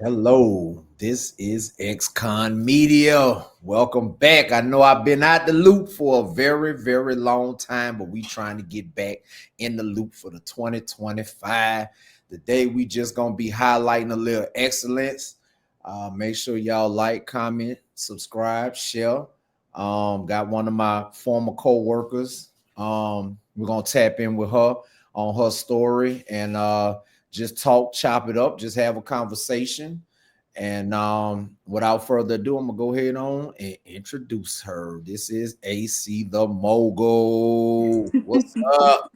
Hello, this is Xcon Media. Welcome back. I know I've been out the loop for a very, very long time, but we trying to get back in the loop for the 2025. Today we just gonna be highlighting a little excellence. Make sure y'all like, comment, subscribe, share. Got one of my former co-workers. We're gonna tap in with her on her story and just talk, chop it up, just have a conversation. And without further ado, I'm gonna go ahead on and introduce her. This is AC the Mogul. What's up?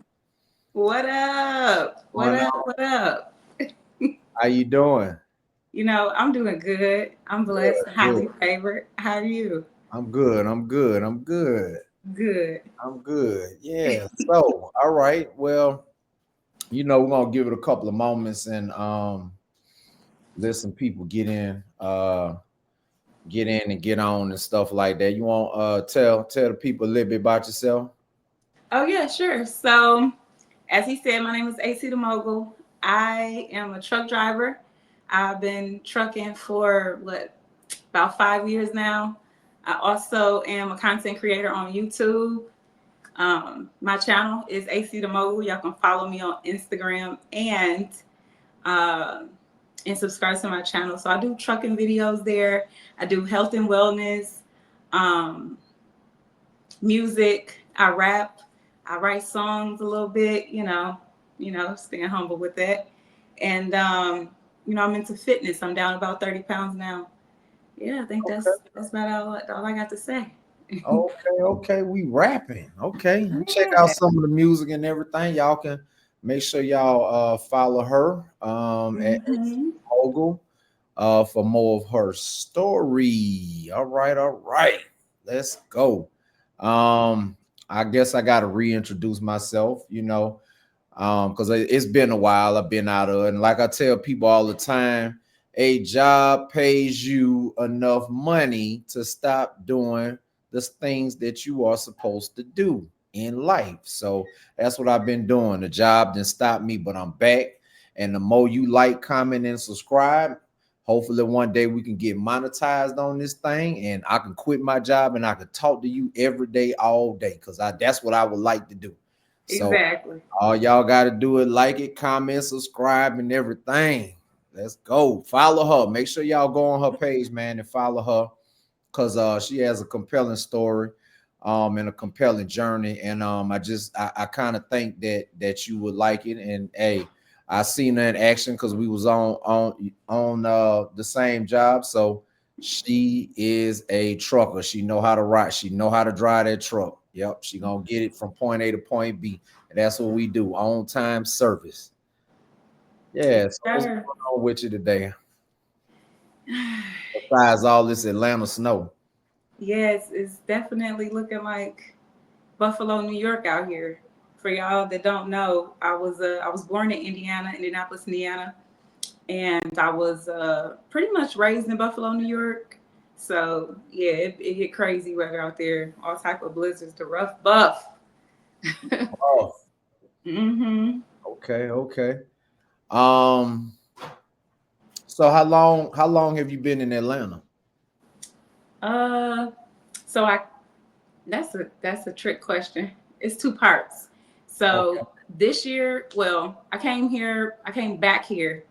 What up? What Going up? on? What up? How you doing? I'm doing good. I'm Good, blessed, good. highly favored. How are you? I'm good. I'm good. I'm good. Good. I'm good. Yeah. So, all right. Well, we're gonna give it a couple of moments and let some people get in and get on and stuff like that. You want tell the people a little bit about yourself? Oh yeah, sure. So, as he said, my name is AC The Mogul. I am a truck driver. I've been trucking for about 5 years now. I also am a content creator on YouTube. My channel is AC The Mogul. Y'all can follow me on Instagram um, and subscribe to my channel. So I do trucking videos there. I do health and wellness, um, music. I rap. I write songs a little bit. Staying humble with that. And I'm into fitness. I'm down about 30 pounds now. Yeah, I think that's about all I got to say. Okay, okay, we rapping. Okay, check out Yeah. some of the music and everything. Y'all can make sure y'all follow her at AC Hmm. Mogul for more of her story. All right. Let's go. Um, I guess I gotta reintroduce myself, because it's been a while. I've been out of it. And like I tell people all the time, a job pays you enough money to stop doing the things that you are supposed to do in life. So that's what I've been doing. The job didn't stop me, but I'm back. And the more you like, comment, and subscribe, hopefully one day we can get monetized on this thing and I can quit my job and I can talk to you every day, all day, because that's what I would like to do. So Exactly. all y'all got to do is like it, comment, subscribe, and everything. Let's go. Follow her. Make sure y'all go on her page, man, and follow her because she has a compelling story and a compelling journey. And I kind of think that you would like it. And hey, I seen her in action because we was on the same job. So she is a trucker. She know how to ride. She know how to drive that truck. Yep, she gonna get it from point A to point B. And that's what we do, on time service. Yes, Yeah. So what's sir. going on with you today? Besides all this Atlanta snow. Yes, it's definitely looking like Buffalo, New York out here. For y'all that don't know, I was born in Indiana, Indianapolis, Indiana, and I was pretty much raised in Buffalo, New York. So yeah, it get crazy weather out there. All type of blizzards, the rough buff. Oh, Hmm. okay, okay. Um, so how long have you been in Atlanta? Uh, so I that's a trick question. It's two parts. Okay, So this year, well, I came back here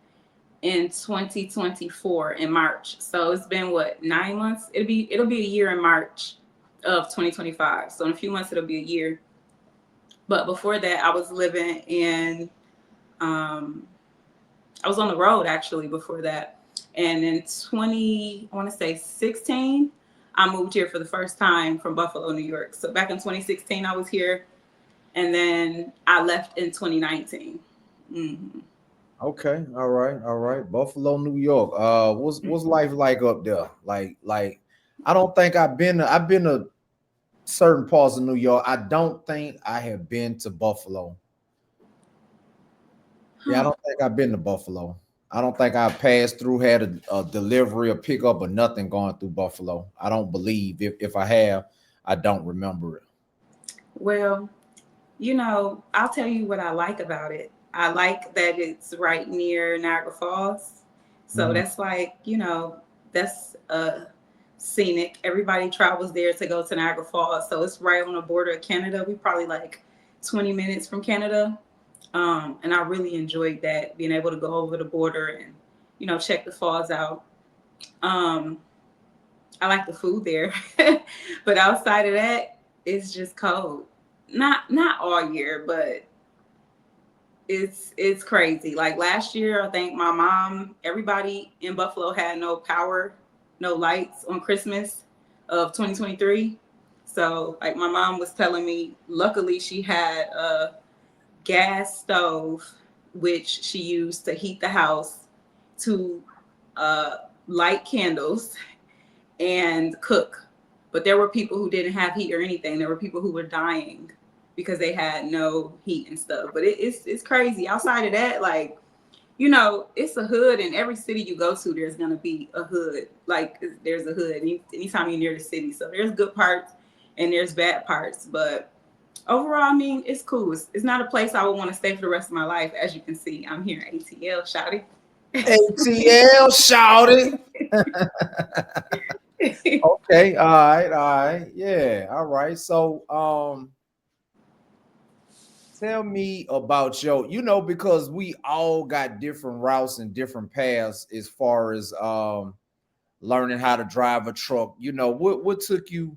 in 2024 in March. So it's been what, 9 months? It'll be a year in March of 2025. So in a few months it'll be a year. But before that, I was living in um, I was on the road actually before that. And in I want to say 16, I moved here for the first time from Buffalo, New York. So back in 2016, I was here, and then I left in 2019. Hmm. okay, all right, all right. Buffalo, New York. What's life like up there? Like, I don't think I've been to certain parts of New York. I don't think I have been to Buffalo. Yeah, I Huh. don't think I've been to Buffalo. I don't think I passed through, had a delivery, a pickup, or nothing going through Buffalo. I don't believe. If I have, I don't remember it. Well, I'll tell you what I like about it. I like that it's right near Niagara Falls. So that's like, that's scenic. Everybody travels there to go to Niagara Falls. So it's right on the border of Canada. We probably like 20 minutes from Canada. And I really enjoyed that, being able to go over the border and, check the falls out. Um, I like the food there. But outside of that, it's just cold. Not all year, but it's crazy. Like last year, I think my mom, everybody in Buffalo had no power, no lights on Christmas of 2023. So like my mom was telling me, luckily she had a gas stove which she used to heat the house, to uh, light candles and cook. But there were people who didn't have heat or anything. There were people who were dying because they had no heat and stuff. But it's crazy. Outside of that, like, it's a hood in every city you go to. There's gonna be a hood. Like there's a hood anytime you're near the city. So there's good parts and there's bad parts. But overall, I mean, it's cool. It's not a place I would want to stay for the rest of my life. As you can see, I'm here in ATL, shouty. ATL shouted. Okay, all right, yeah, all right. So, tell me about because we all got different routes and different paths as far as learning how to drive a truck. What took you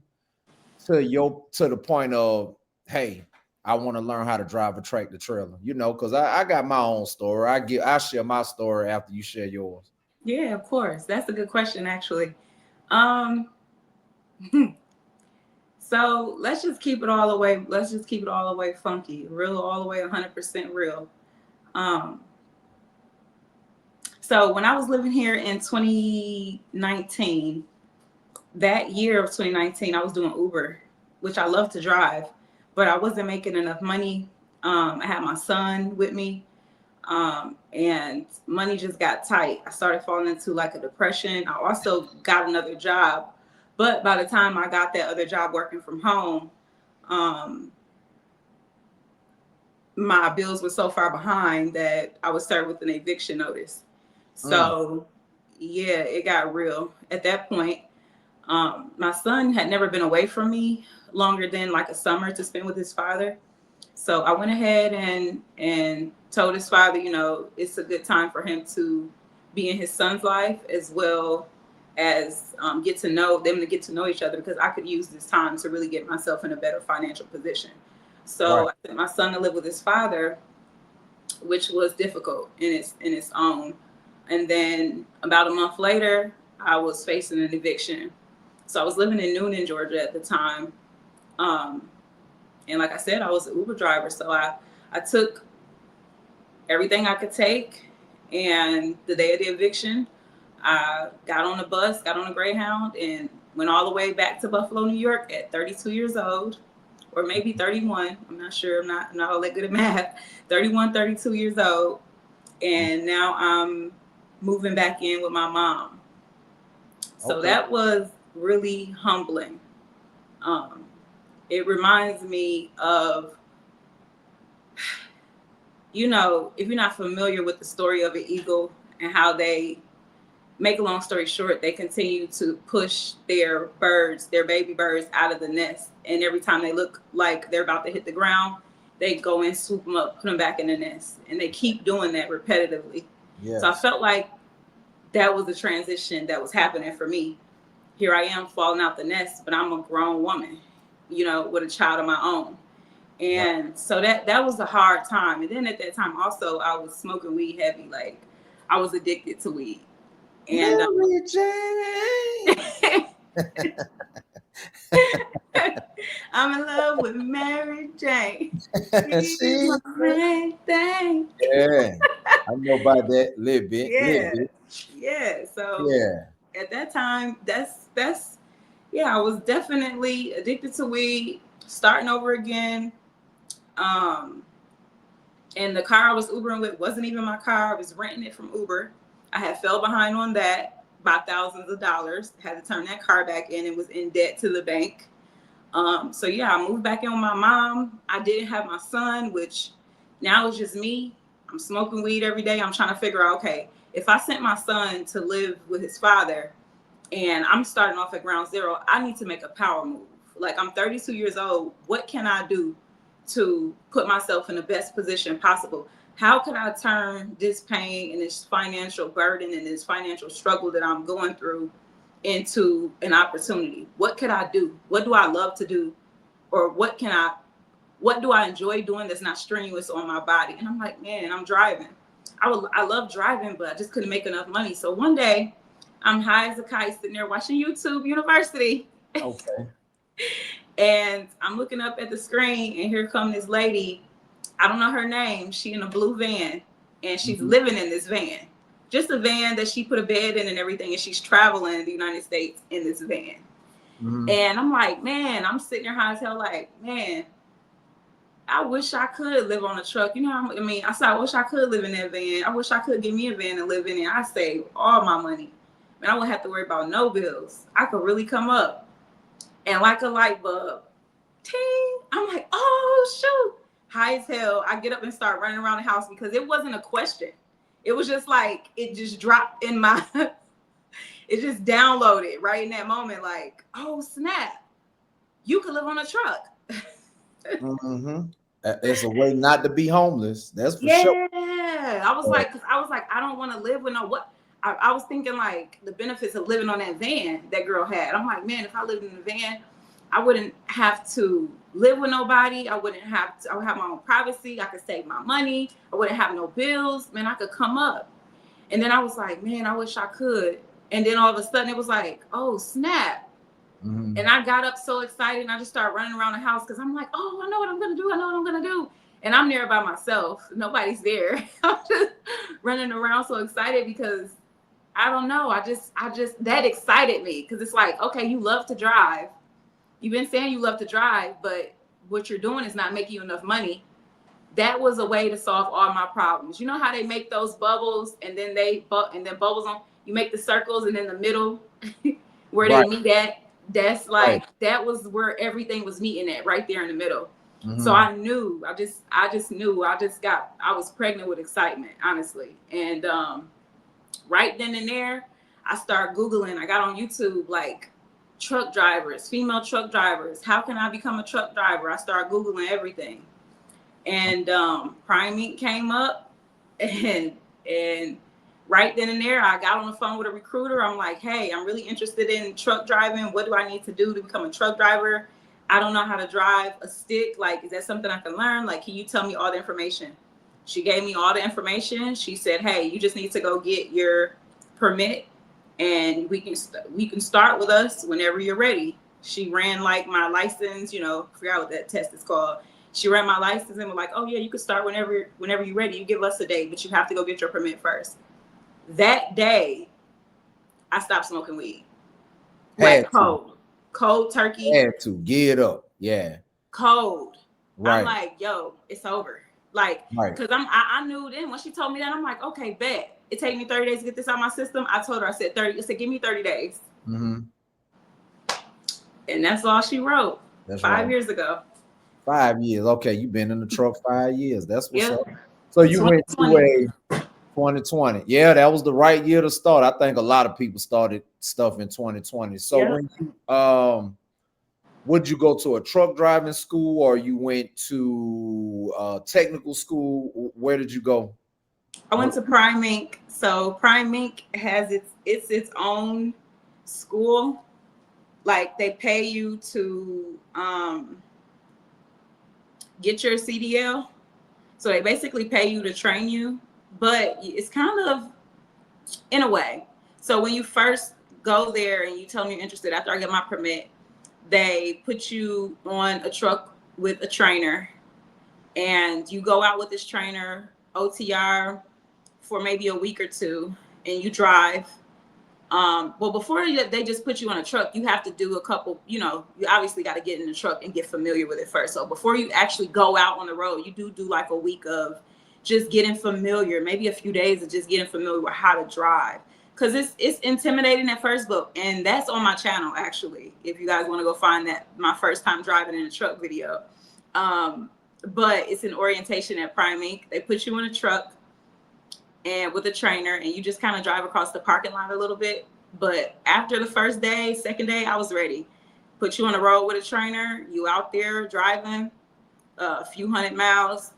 to the point of, hey, I want to learn how to drive a tractor trailer. Because I got my own story. I share my story after you share yours. Yeah, of course. That's a good question, actually. Um, so let's just keep it all the way. Let's just keep it all the way funky, real, all the way 100% real. Um, so when I was living here in 2019, that year of 2019, I was doing Uber, which I love to drive, but I wasn't making enough money. I had my son with me, and money just got tight. I started falling into like a depression. I also got another job, but by the time I got that other job working from home, um, my bills were so far behind that I was served with an eviction notice. Mm, So, yeah, it got real at that point. My son had never been away from me longer than like a summer to spend with his father. So I went ahead and told his father, it's a good time for him to be in his son's life, as well as get to know them, to get to know each other, because I could use this time to really get myself in a better financial position. right. So I sent my son to live with his father, which was difficult in its own. And then about a month later, I was facing an eviction. So I was living in Noonan, Georgia at the time. Um, and like I said, I was an Uber driver. So I took everything I could take. And the day of the eviction, I got on the bus, got on a Greyhound, and went all the way back to Buffalo, New York at 32 years old, or maybe 31. I'm not sure. I'm not all that good at math. 31, 32 years old. And now I'm moving back in with my mom. So Okay. that was really humbling. Um, it reminds me of, if you're not familiar with the story of an eagle and how they, make a long story short, they continue to push their birds, their baby birds, out of the nest. And every time they look like they're about to hit the ground, they go and swoop them up, put them back in the nest. And they keep doing that repetitively. So I Yes. felt like that was the transition that was happening for me. Here I am falling out the nest, but I'm a grown woman, with a child of my own. Right. And so that was a hard time. And then at that time also, I was smoking weed heavy. Like I was addicted to weed. And Mary Jane. I'm in love with Mary Jane. She's my See? main thing. Yeah. I know about that. Little bit. Little Yeah. bit. Yeah. So Yeah. at that time, that's yeah, I was definitely addicted to weed, starting over again. Um, and the car I was Ubering with wasn't even my car. I was renting it from Uber. I had fell behind on that by thousands of dollars. Had to turn that car back in and was in debt to the bank. So yeah, I moved back in with my mom. I didn't have my son, which now it's just me. I'm smoking weed every day. I'm trying to figure out, okay, if I sent my son to live with his father and I'm starting off at ground zero, I need to make a power move. Like, I'm 32 years old. What can I do to put myself in the best position possible? How can I turn this pain and this financial burden and this financial struggle that I'm going through into an opportunity? What could I do? What do I love to do? Or what do I enjoy doing that's not strenuous on my body? And I'm like, man, I'm driving. I love driving, but I just couldn't make enough money. So one day I'm high as a kite sitting there watching YouTube University. Okay. And I'm looking up at the screen, and here comes this lady. I don't know her name. She in a blue van, and she's living in this van. Just a van that she put a bed in and everything, and she's traveling the United States in this van. And I'm like, man, I'm sitting there high as hell, like, man, I wish I could live on a truck. You know, I mean, I said, I wish I could live in that van. I wish I could get me a van and live in it. I save all my money. Man, I wouldn't have to worry about no bills. I could really come up. And like a light bulb, ting, I'm like, oh, shoot. High as hell. I get up and start running around the house because it wasn't a question. It was just like, it just dropped in my, it just downloaded right in that moment. Like, oh, snap. You could live on a truck. It's a way not to be homeless. That's for sure. Yeah. I was like, I don't want to live with no what. I was thinking like the benefits of living on that van that girl had. I'm like, man, if I lived in the van, I wouldn't have to live with nobody. I would have my own privacy. I could save my money. I wouldn't have no bills. Man, I could come up. And then I was like, man, I wish I could. And then all of a sudden it was like, oh, snap. And I got up so excited and I just started running around the house because I'm like, oh, I know what I'm going to do. I know what I'm going to do. And I'm there by myself. Nobody's there. I'm just running around so excited because I don't know. I just that excited me because it's like, okay, you love to drive. You've been saying you love to drive, but what you're doing is not making you enough money. That was a way to solve all my problems. You know how they make those bubbles and then bubbles on, you make the circles and in the middle where they meet at. That's like that was where everything was meeting at, right there in the middle. So I knew, I just knew, I was pregnant with excitement, honestly. And right then and there, I started Googling. I got on YouTube like truck drivers, female truck drivers. How can I become a truck driver? I started Googling everything. And Prime Inc. came up, and right then and there, I got on the phone with a recruiter. I'm like, hey, I'm really interested in truck driving. What do I need to do to become a truck driver? I don't know how to drive a stick. Like, is that something I can learn? Like, can you tell me all the information? She gave me all the information. She said, hey, you just need to go get your permit and we can start with us whenever you're ready. She ran like my license, I forgot what that test is called. She ran my license and was like, oh yeah, you can start whenever you're ready. You give us a date, but you have to go get your permit first. That day, I stopped smoking weed. Like cold turkey. Had to get up. Yeah. Cold. Right. I'm like, yo, it's over. Like, because I knew then when she told me that, I'm like, okay, bet. It take me 30 days to get this out of my system. I told her, I said 30. I said, give me 30 days. And that's all she wrote. That's 5 years ago. 5 years. Okay, you've been in the truck 5 years. That's what's up. So you went to a 2020. Yeah, that was the right year to start. I think a lot of people started stuff in 2020. So when you would you go to a truck driving school or you went to technical school? Where did you go? I went to Prime Inc. So Prime Inc. has its own school. Like they pay you to get your CDL. So they basically pay you to train you, but it's kind of in a way. So when you first go there and you tell me you're interested, after I get my permit, they put you on a truck with a trainer and you go out with this trainer, OTR, for maybe a week or two, and you drive. Well, before they just put you on a truck, you have to do a couple, you obviously got to get in the truck and get familiar with it first. So before you actually go out on the road, you do like a week of just getting familiar, maybe a few days of just getting familiar with how to drive. Because it's intimidating at first, and that's on my channel, actually, if you guys want to go find that, my first time driving in a truck video. But it's an orientation at Prime Inc. They put you in a truck. and with a trainer, and you just kind of drive across the parking lot a little bit. But after the first day, second day, I was ready. Put you on the road with a trainer, you out there driving a few hundred miles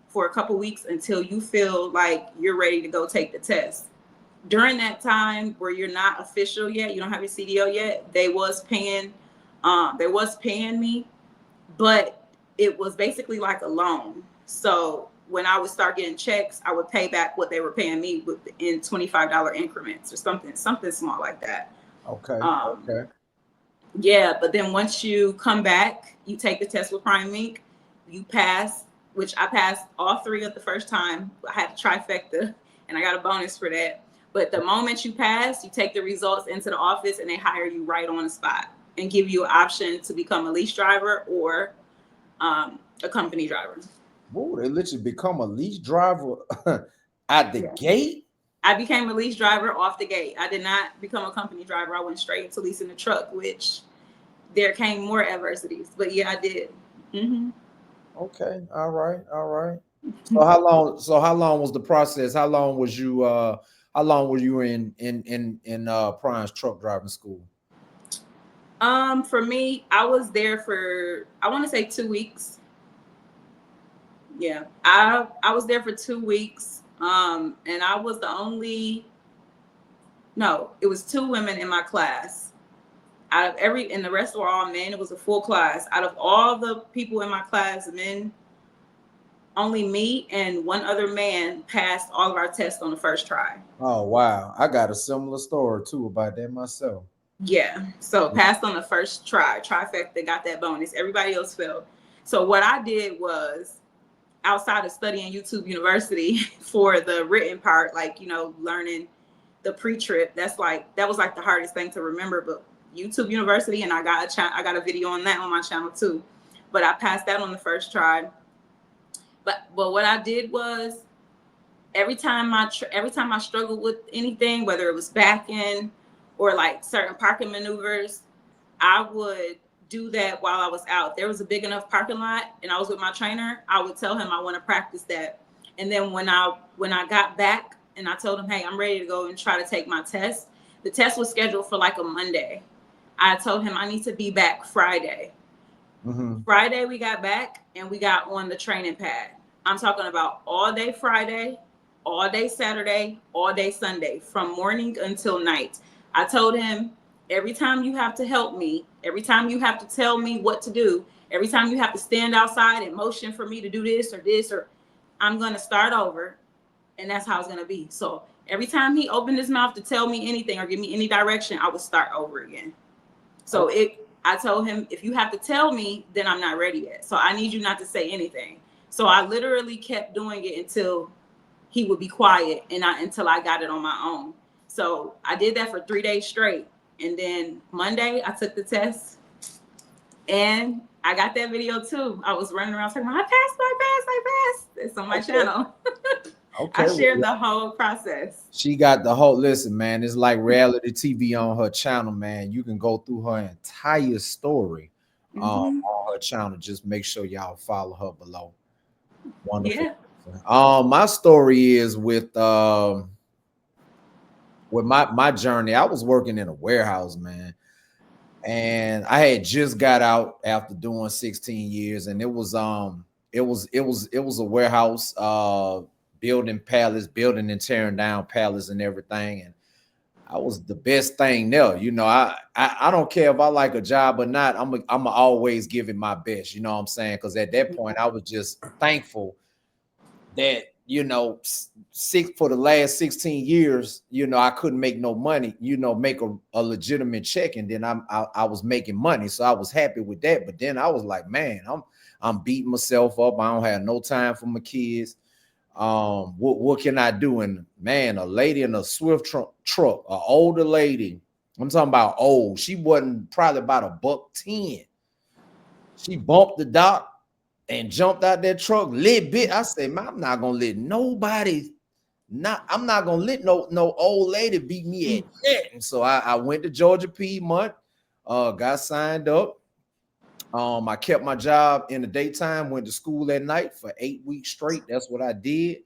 for a couple weeks until you feel like you're ready to go take the test. During that time where you're not official yet, you don't have your CDO yet, they was paying me, but it was basically like a loan. So when I would start getting checks, I would pay back what they were paying me in $25 increments or something small like that. Okay. Um, Okay. yeah, but then once you come back, you take the test with Prime Inc. You pass, which I passed all three of the first time. I had a trifecta, and I got a bonus for that. But the moment you pass, you take the results into the office, and they hire you right on the spot and give you an option to become a lease driver or a company driver. Whoa, they let you become a lease driver at the Yeah. gate? I became a lease driver off the gate. I did not become a company driver. I went straight into leasing a truck, which there came more adversities. But yeah, I did. Hmm. Okay. All right. All right. So how long was the process? How long were you in Prime's truck driving school? For me, I was there for I want to say 2 weeks. Yeah, I was there for 2 weeks. And I was the only no, it was two women in my class. Out of every and the rest were all men. It was a full class. Out of all the people in my class, men, only me and one other man passed all of our tests on the first try. Oh wow. I got a similar story too about that myself. Yeah. So passed on the first try, trifecta, got that bonus. Everybody else failed. So what I did was outside of studying YouTube University for the written part, like, learning the pre-trip, that was like the hardest thing to remember. But YouTube University, and I got a video on that on my channel too. But I passed that on the first try. But what I did was every time I struggled with anything, whether it was back end or like certain parking maneuvers, I would do that while I was out. There was a big enough parking lot, and I was with my trainer. I would tell him I want to practice that, and then when I got back and I told him, hey, I'm ready to go and try to take my test. The test was scheduled for like a Monday. I told him I need to be back Friday. Mm-hmm. Friday we got back and we got on the training pad. I'm talking about all day Friday, all day Saturday, all day Sunday, from morning until night. I told him every time you have to help me, every time you have to tell me what to do, every time you have to stand outside and motion for me to do this, or I'm going to start over. And that's how it's going to be. So every time he opened his mouth to tell me anything or give me any direction, I would start over again. So I told him, if you have to tell me, then I'm not ready yet. So I need you not to say anything. So I literally kept doing it until he would be quiet until I got it on my own. So I did that for 3 days straight. And then Monday I took the test and I got that video too. I was running around talking about, I passed. It's on my channel. I Okay. shared the whole process. She got the whole listen, man. It's like reality TV on her channel, man. You can go through her entire story Mm-hmm. on her channel. Just make sure y'all follow her below. Wonderful. Yeah. My story is with my journey. I was working in a warehouse, man, and I had just got out after doing 16 years, and it was a warehouse, building pallets, building and tearing down pallets and everything, and I was the best thing there. I don't care if I like a job or not. I'm always give it my best. You know what I'm saying? Because at that point, I was just thankful that six for the last 16 years, I couldn't make no money, make a legitimate check, and then I was making money, so I was happy with that. But then I was like, man, I'm beating myself up. I don't have no time for my kids. What can I do? And man, a lady in a Swift truck, an older lady, I'm talking about old, she wasn't probably about a buck 10. She bumped the dock and jumped out that truck, lit bit. I said, man, I'm not gonna let nobody, I'm not gonna let no old lady beat me at that. And so I went to Georgia Piedmont, got signed up. I kept my job in the daytime, went to school at night for 8 weeks straight. That's what I did.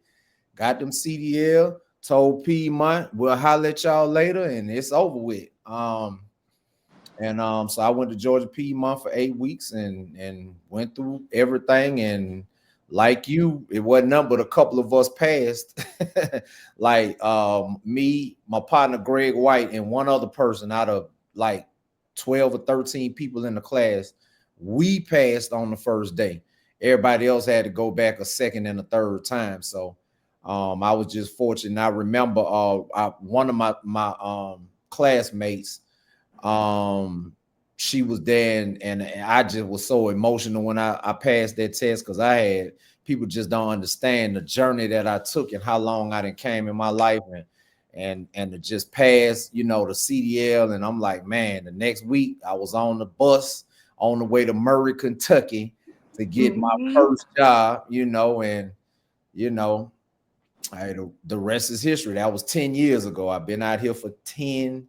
got them CDL, told Piedmont, we'll holler at y'all later, and it's over with. So I went to Georgia Piedmont for 8 weeks and went through everything. And like you, it wasn't nothing but a couple of us passed. Like me, my partner Greg White, and one other person out of like 12 or 13 people in the class. We passed on the first day. Everybody else had to go back a second and a third time. So I was just fortunate. I remember one of my classmates, she was there, and I just was so emotional when I passed that test, because I had people just don't understand the journey that I took and how long I done came in my life, and to just pass, the CDL. And I'm like, man, the next week I was on the bus on the way to Murray, Kentucky to get my Mhm. first job, and you know, the rest is history. That was 10 years ago. I've been out here for 10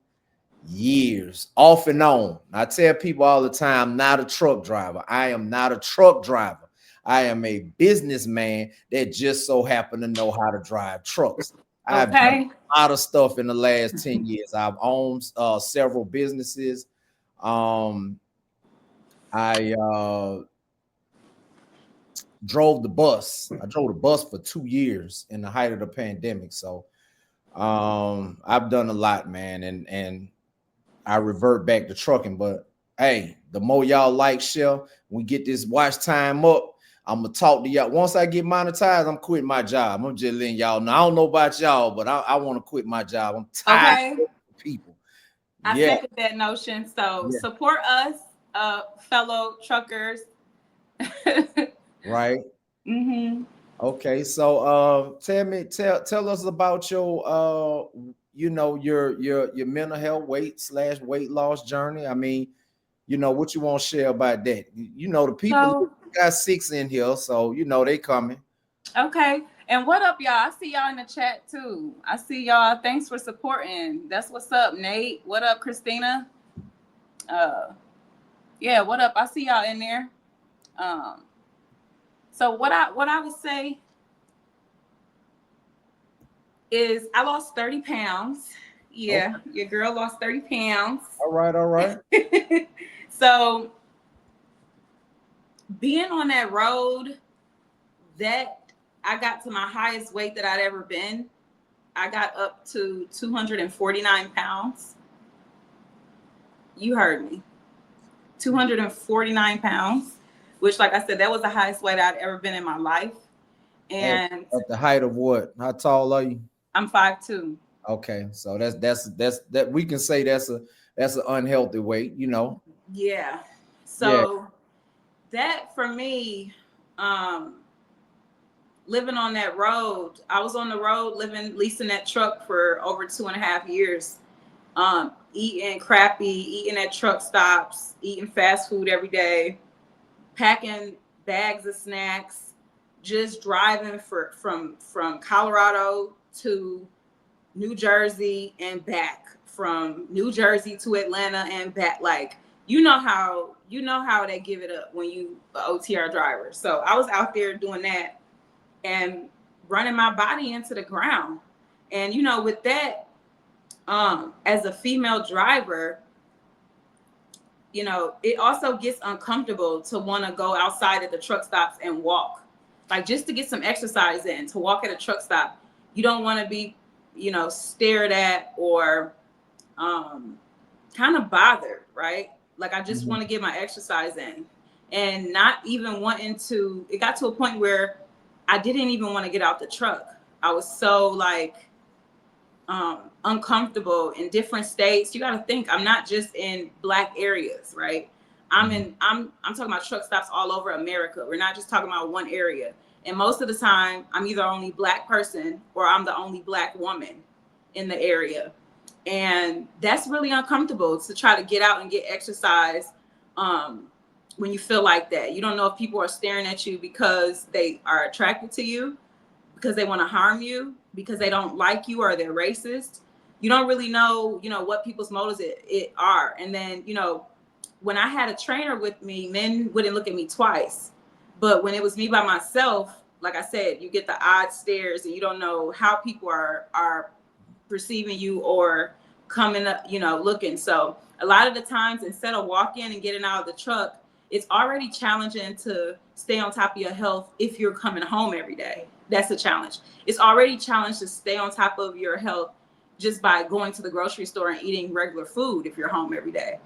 years, off and on. I tell people all the time, I'm not a truck driver. I am not a truck driver. I am a businessman that just so happen to know how to drive trucks. I've done Okay. a lot of stuff in the last 10 years. I've owned several businesses. Um, I drove the bus. I drove the bus for 2 years in the height of the pandemic. So I've done a lot, man, and I revert back to trucking. But hey, the more y'all like, share, we get this watch time up. I'm gonna talk to y'all. Once I get monetized, I'm quitting my job. I'm just letting y'all know. I don't know about y'all, but I want to quit my job. I'm tired Okay. of people. I Yeah, second that notion. So yeah, support us, fellow truckers. right. Hmm. Okay, so tell us about your your mental health weight loss journey. I mean, what you want to share about that. The people So got six in here, so they coming. okay. And what up, y'all? I see y'all in the chat too. I see y'all. Thanks for supporting. That's what's up, Nate. What up, Christina? Uh, yeah. What up? I see y'all in there. Um, so what I would say is I lost 30 pounds. Yeah, Okay. your girl lost 30 pounds. All right, all right. So being on that road, that I got to my highest weight that I'd ever been. I got up to 249 pounds. You heard me. 249 pounds, which, like I said, that was the highest weight I'd ever been in my life. At, And at the height of what? How tall are you? I'm 5'2". Okay, so that's that we can say that's an unhealthy weight. Yeah. Yeah. So that for me, um, living on that road, I was on the road leasing that truck for over 2.5 years. Eating crappy, eating at truck stops, eating fast food every day, packing bags of snacks, just driving from Colorado to New Jersey and back, from New Jersey to Atlanta and back. Like, you know how they give it up when you OTR driver. So I was out there doing that and running my body into the ground. And with that, as a female driver, it also gets uncomfortable to want to go outside of the truck stops and walk, like just to get some exercise in, to walk at a truck stop. You don't want to be, stared at or kind of bothered, right? Like, I just Mhm. want to get my exercise in, and not even wanting to. It got to a point where I didn't even want to get out the truck. I was so like uncomfortable in different states. You got to think, I'm not just in black areas, right? Mhm. I'm talking about truck stops all over America. We're not just talking about one area. And most of the time, I'm either only black person or I'm the only black woman in the area. And that's really uncomfortable to try to get out and get exercise um, when you feel like that. You don't know if people are staring at you because they are attracted to you, because they want to harm you, because they don't like you, or they're racist. You don't really know, what people's motives it are. And then, when I had a trainer with me, men wouldn't look at me twice. But when it was me by myself, like I said, you get the odd stares and you don't know how people are perceiving you or coming up, looking. So a lot of the times, instead of walking and getting out of the truck, it's already challenging to stay on top of your health if you're coming home every day. That's a challenge. It's already challenged to stay on top of your health just by going to the grocery store and eating regular food if you're home every day.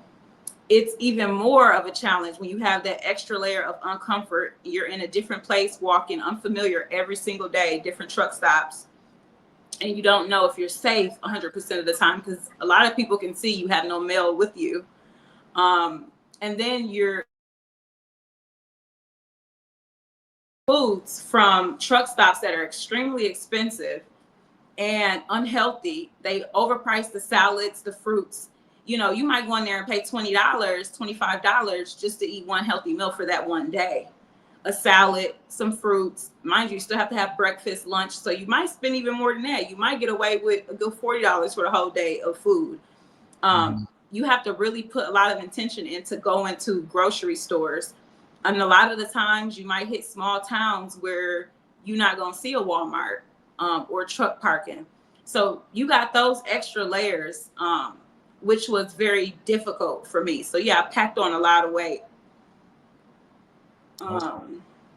It's even more of a challenge when you have that extra layer of uncomfort. You're in a different place, walking unfamiliar every single day, different truck stops, and you don't know if you're safe 100% of the time because a lot of people can see you have no mail with you. And then you're foods from truck stops that are extremely expensive and unhealthy. They overprice the salads, the fruits. You might go in there and pay $20, $25 just to eat one healthy meal for that one day. A salad, some fruits. Mind you still have to have breakfast, lunch. So you might spend even more than that. You might get away with a good $40 for the whole day of food. You have to really put a lot of intention into going to grocery stores. And a lot of the times you might hit small towns where you're not going to see a Walmart or truck parking. So you got those extra layers, which was very difficult for me. So yeah, I packed on a lot of weight.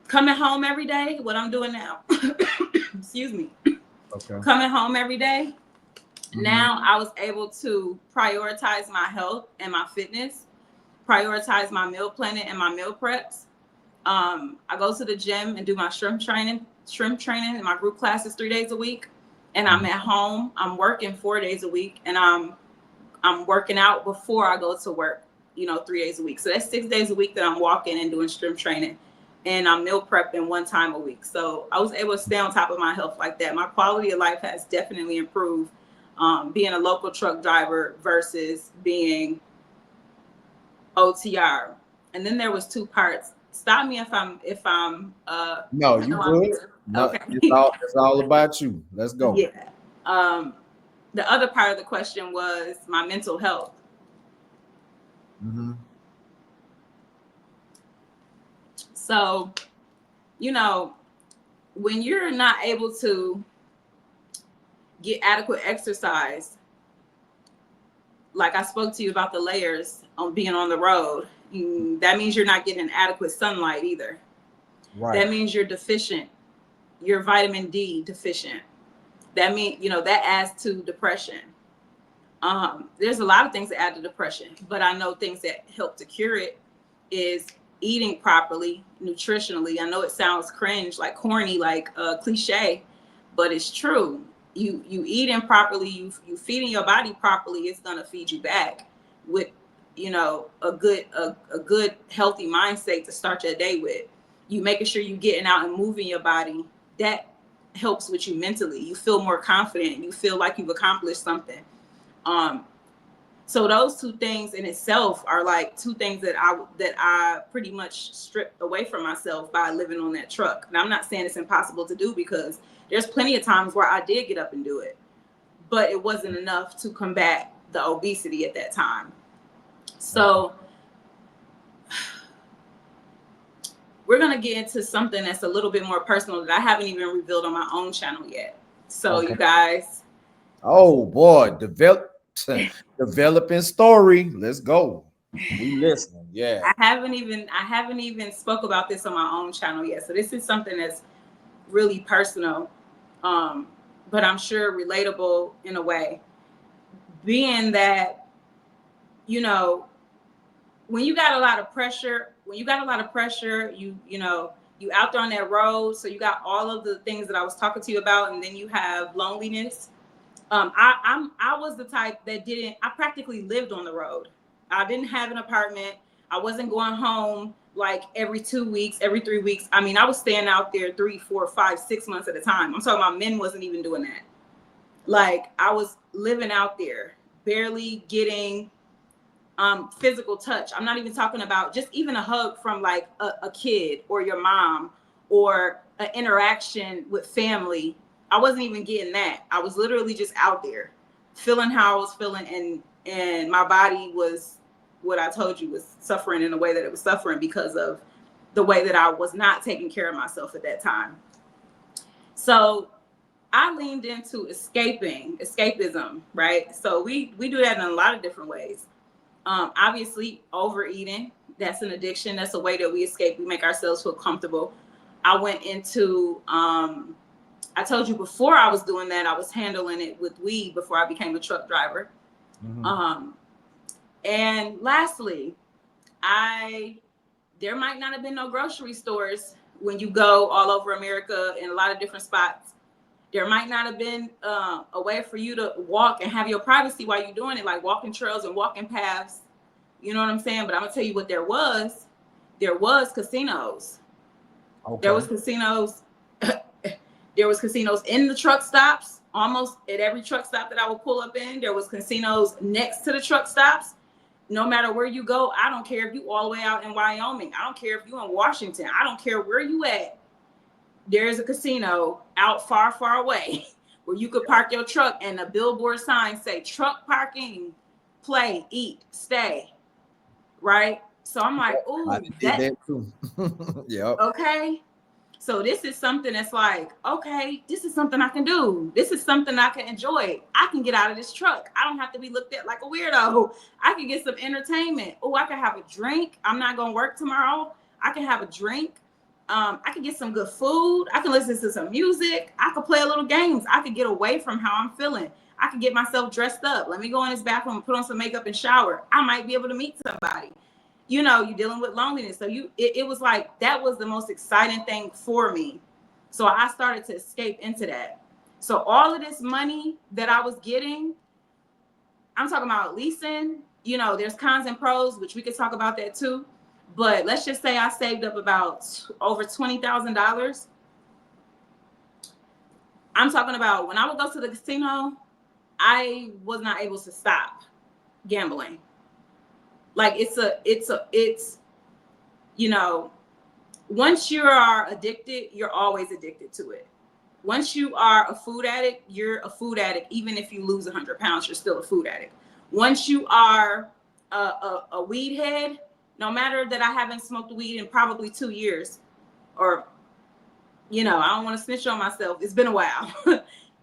Coming home every day, what I'm doing now, excuse me, coming home every day, now I was able to prioritize my health and my fitness, prioritize my meal planning and my meal preps. I go to the gym and do my shrimp training in my group classes 3 days a week. And I'm at home, I'm working 4 days a week, and I'm working out before I go to work, 3 days a week. So that's 6 days a week that I'm walking and doing strength training, and I'm meal prepping one time a week. So I was able to stay on top of my health like that. My quality of life has definitely improved, being a local truck driver versus being OTR. And then there was two parts. Stop me if I'm No, you good. No, okay. it's all about you. Let's go. Yeah. The other part of the question was my mental health. So, when you're not able to get adequate exercise, like I spoke to you about the layers on being on the road, that means you're not getting adequate sunlight either. Right. That means you're deficient. You're vitamin D deficient. That means, that adds to depression. There's a lot of things that add to depression, but I know things that help to cure it is eating properly, nutritionally. I know it sounds cringe, like corny, like cliche, but it's true. You eating properly, you feeding your body properly, it's gonna feed you back with, a good healthy mindset to start your day with. You making sure you getting out and moving your body, that helps with you mentally. You feel more confident. You feel like you've accomplished something. So those two things in itself are like two things that I pretty much stripped away from myself by living on that truck. And I'm not saying it's impossible to do, because there's plenty of times where I did get up and do it, but it wasn't enough to combat the obesity at that time. So we're going to get into something that's a little bit more personal that I haven't even revealed on my own channel yet. So you guys. Oh boy, developing story. Let's go. We listening. Yeah. I haven't even spoke about this on my own channel yet. So this is something that's really personal, but I'm sure relatable in a way. Being that, when you got a lot of pressure, you out there on that road. So you got all of the things that I was talking to you about, and then you have loneliness. I was the type that I practically lived on the road. I didn't have an apartment. I wasn't going home like every 2 weeks, every 3 weeks. I mean, I was staying out there 3, 4, 5, 6 months at a time. I'm talking about men wasn't even doing that. Like, I was living out there, barely getting physical touch. I'm not even talking about just even a hug from like a kid or your mom, or an interaction with family. I wasn't even getting that. I was literally just out there feeling how I was feeling, and my body was, what I told you, was suffering in the way that it was suffering because of the way that I was not taking care of myself at that time. So I leaned into escapism, right? So we do that in a lot of different ways. Obviously, overeating, that's an addiction. That's a way that we escape. We make ourselves feel comfortable. I went into, I told you before I was doing that, I was handling it with weed before I became a truck driver. Mm-hmm. And lastly, there might not have been no grocery stores when you go all over America in a lot of different spots. There might not have been a way for you to walk and have your privacy while you're doing it, like walking trails and walking paths. You know what I'm saying? But I'm gonna tell you what there was. There was casinos. Okay. There was casinos. There was casinos in the truck stops. Almost at every truck stop that I would pull up in, there was casinos next to the truck stops. No matter where you go, I don't care if you all the way out in Wyoming. I don't care if you in Washington. I don't care where you at. There's a casino out far, far away where you could park your truck and a billboard sign say truck parking, play, eat, stay. Right? So I'm like, ooh, I did that too. Yep. Okay. So this is something that's like, okay, this is something I can do. This is something I can enjoy. I can get out of this truck. I don't have to be looked at like a weirdo. I can get some entertainment. Oh, I can have a drink. I'm not going to work tomorrow. I can have a drink. I can get some good food. I can listen to some music. I can play a little games. I can get away from how I'm feeling. I can get myself dressed up. Let me go in this bathroom and put on some makeup and shower. I might be able to meet somebody. You know, you're dealing with loneliness. So it was like, that was the most exciting thing for me. So I started to escape into that. So all of this money that I was getting, I'm talking about leasing, you know, there's cons and pros, which we could talk about that too. But let's just say I saved up about over $20,000. I'm talking about when I would go to the casino, I was not able to stop gambling. Like it's, you know, once you are addicted, you're always addicted to it. Once you are a food addict, you're a food addict. Even if you lose 100 pounds, you're still a food addict. Once you are a weed head, no matter that I haven't smoked weed in probably 2 years, or, you know, I don't want to snitch on myself. It's been a while.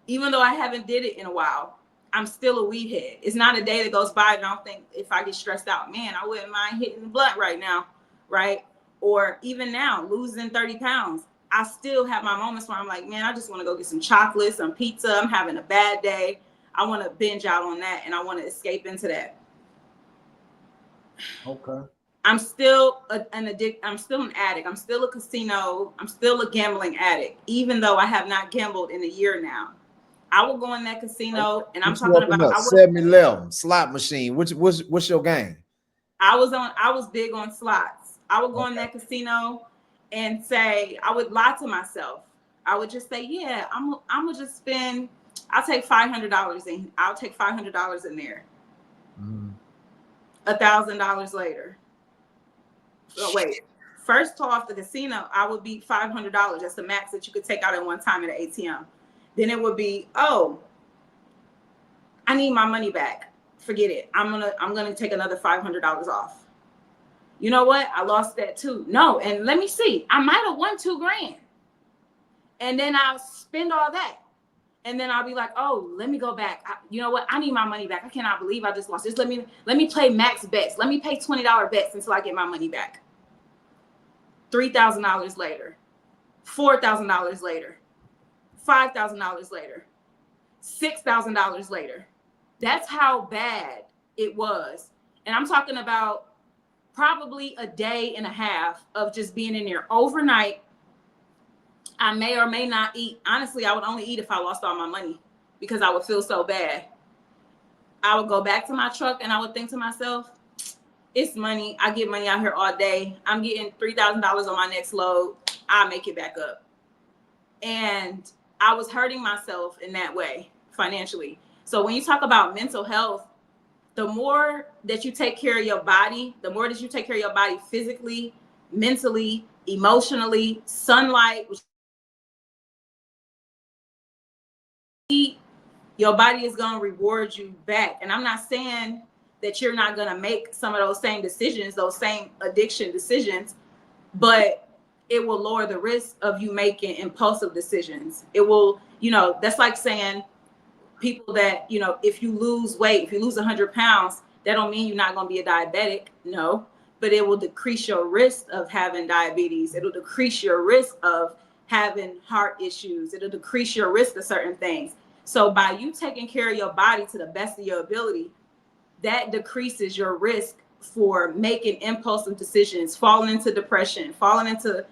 Even though I haven't did it in a while, I'm still a weed head. It's not a day that goes by and I don't think, if I get stressed out, man, I wouldn't mind hitting the blunt right now, right? Or even now, losing 30 pounds, I still have my moments where I'm like, man, I just want to go get some chocolate, some pizza. I'm having a bad day. I want to binge out on that, and I want to escape into that. Okay. I'm still an addict. I'm still an addict. I'm still a casino. I'm still a gambling addict, even though I have not gambled in a year now. I will go in that casino, and I'm talking about 7-Eleven slot machine. What's your game? I was big on slots. I would go in that casino and say, I would lie to myself. I would just say, yeah, I'm gonna just spend. I'll take $500 in. I'll take $500 in there. $1,000 later. So wait. First off the casino, I would be $500. That's the max that you could take out at one time at an ATM. Then it would be, oh, I need my money back. Forget it. I'm gonna take another $500 off. You know what? I lost that too. No, and let me see. I might have won $2,000. And then I'll spend all that. And then I'll be like, oh, let me go back. You know what? I need my money back. I cannot believe I just lost this. Let me play max bets. Let me pay $20 bets until I get my money back. $3,000 later, $4,000 later, $5,000 later, $6,000 later. That's how bad it was. And I'm talking about probably a day and a half of just being in there overnight. I may or may not eat. Honestly, I would only eat if I lost all my money because I would feel so bad. I would go back to my truck and I would think to myself, it's money. I get money out here all day. I'm getting $3,000 on my next load. I'll make it back up. And I was hurting myself in that way financially. So when you talk about mental health, the more that you take care of your body, the more that you take care of your body physically, mentally, emotionally, sunlight, your body is going to reward you back. And I'm not saying that you're not going to make some of those same decisions, those same addiction decisions, but it will lower the risk of you making impulsive decisions. It will, that's like saying people that, if you lose weight, if you lose 100 pounds, that don't mean you're not going to be a diabetic. No, but it will decrease your risk of having diabetes. It'll decrease your risk of having heart issues. It'll decrease your risk of certain things. So by you taking care of your body to the best of your ability, that decreases your risk for making impulsive decisions, falling into depression, falling into,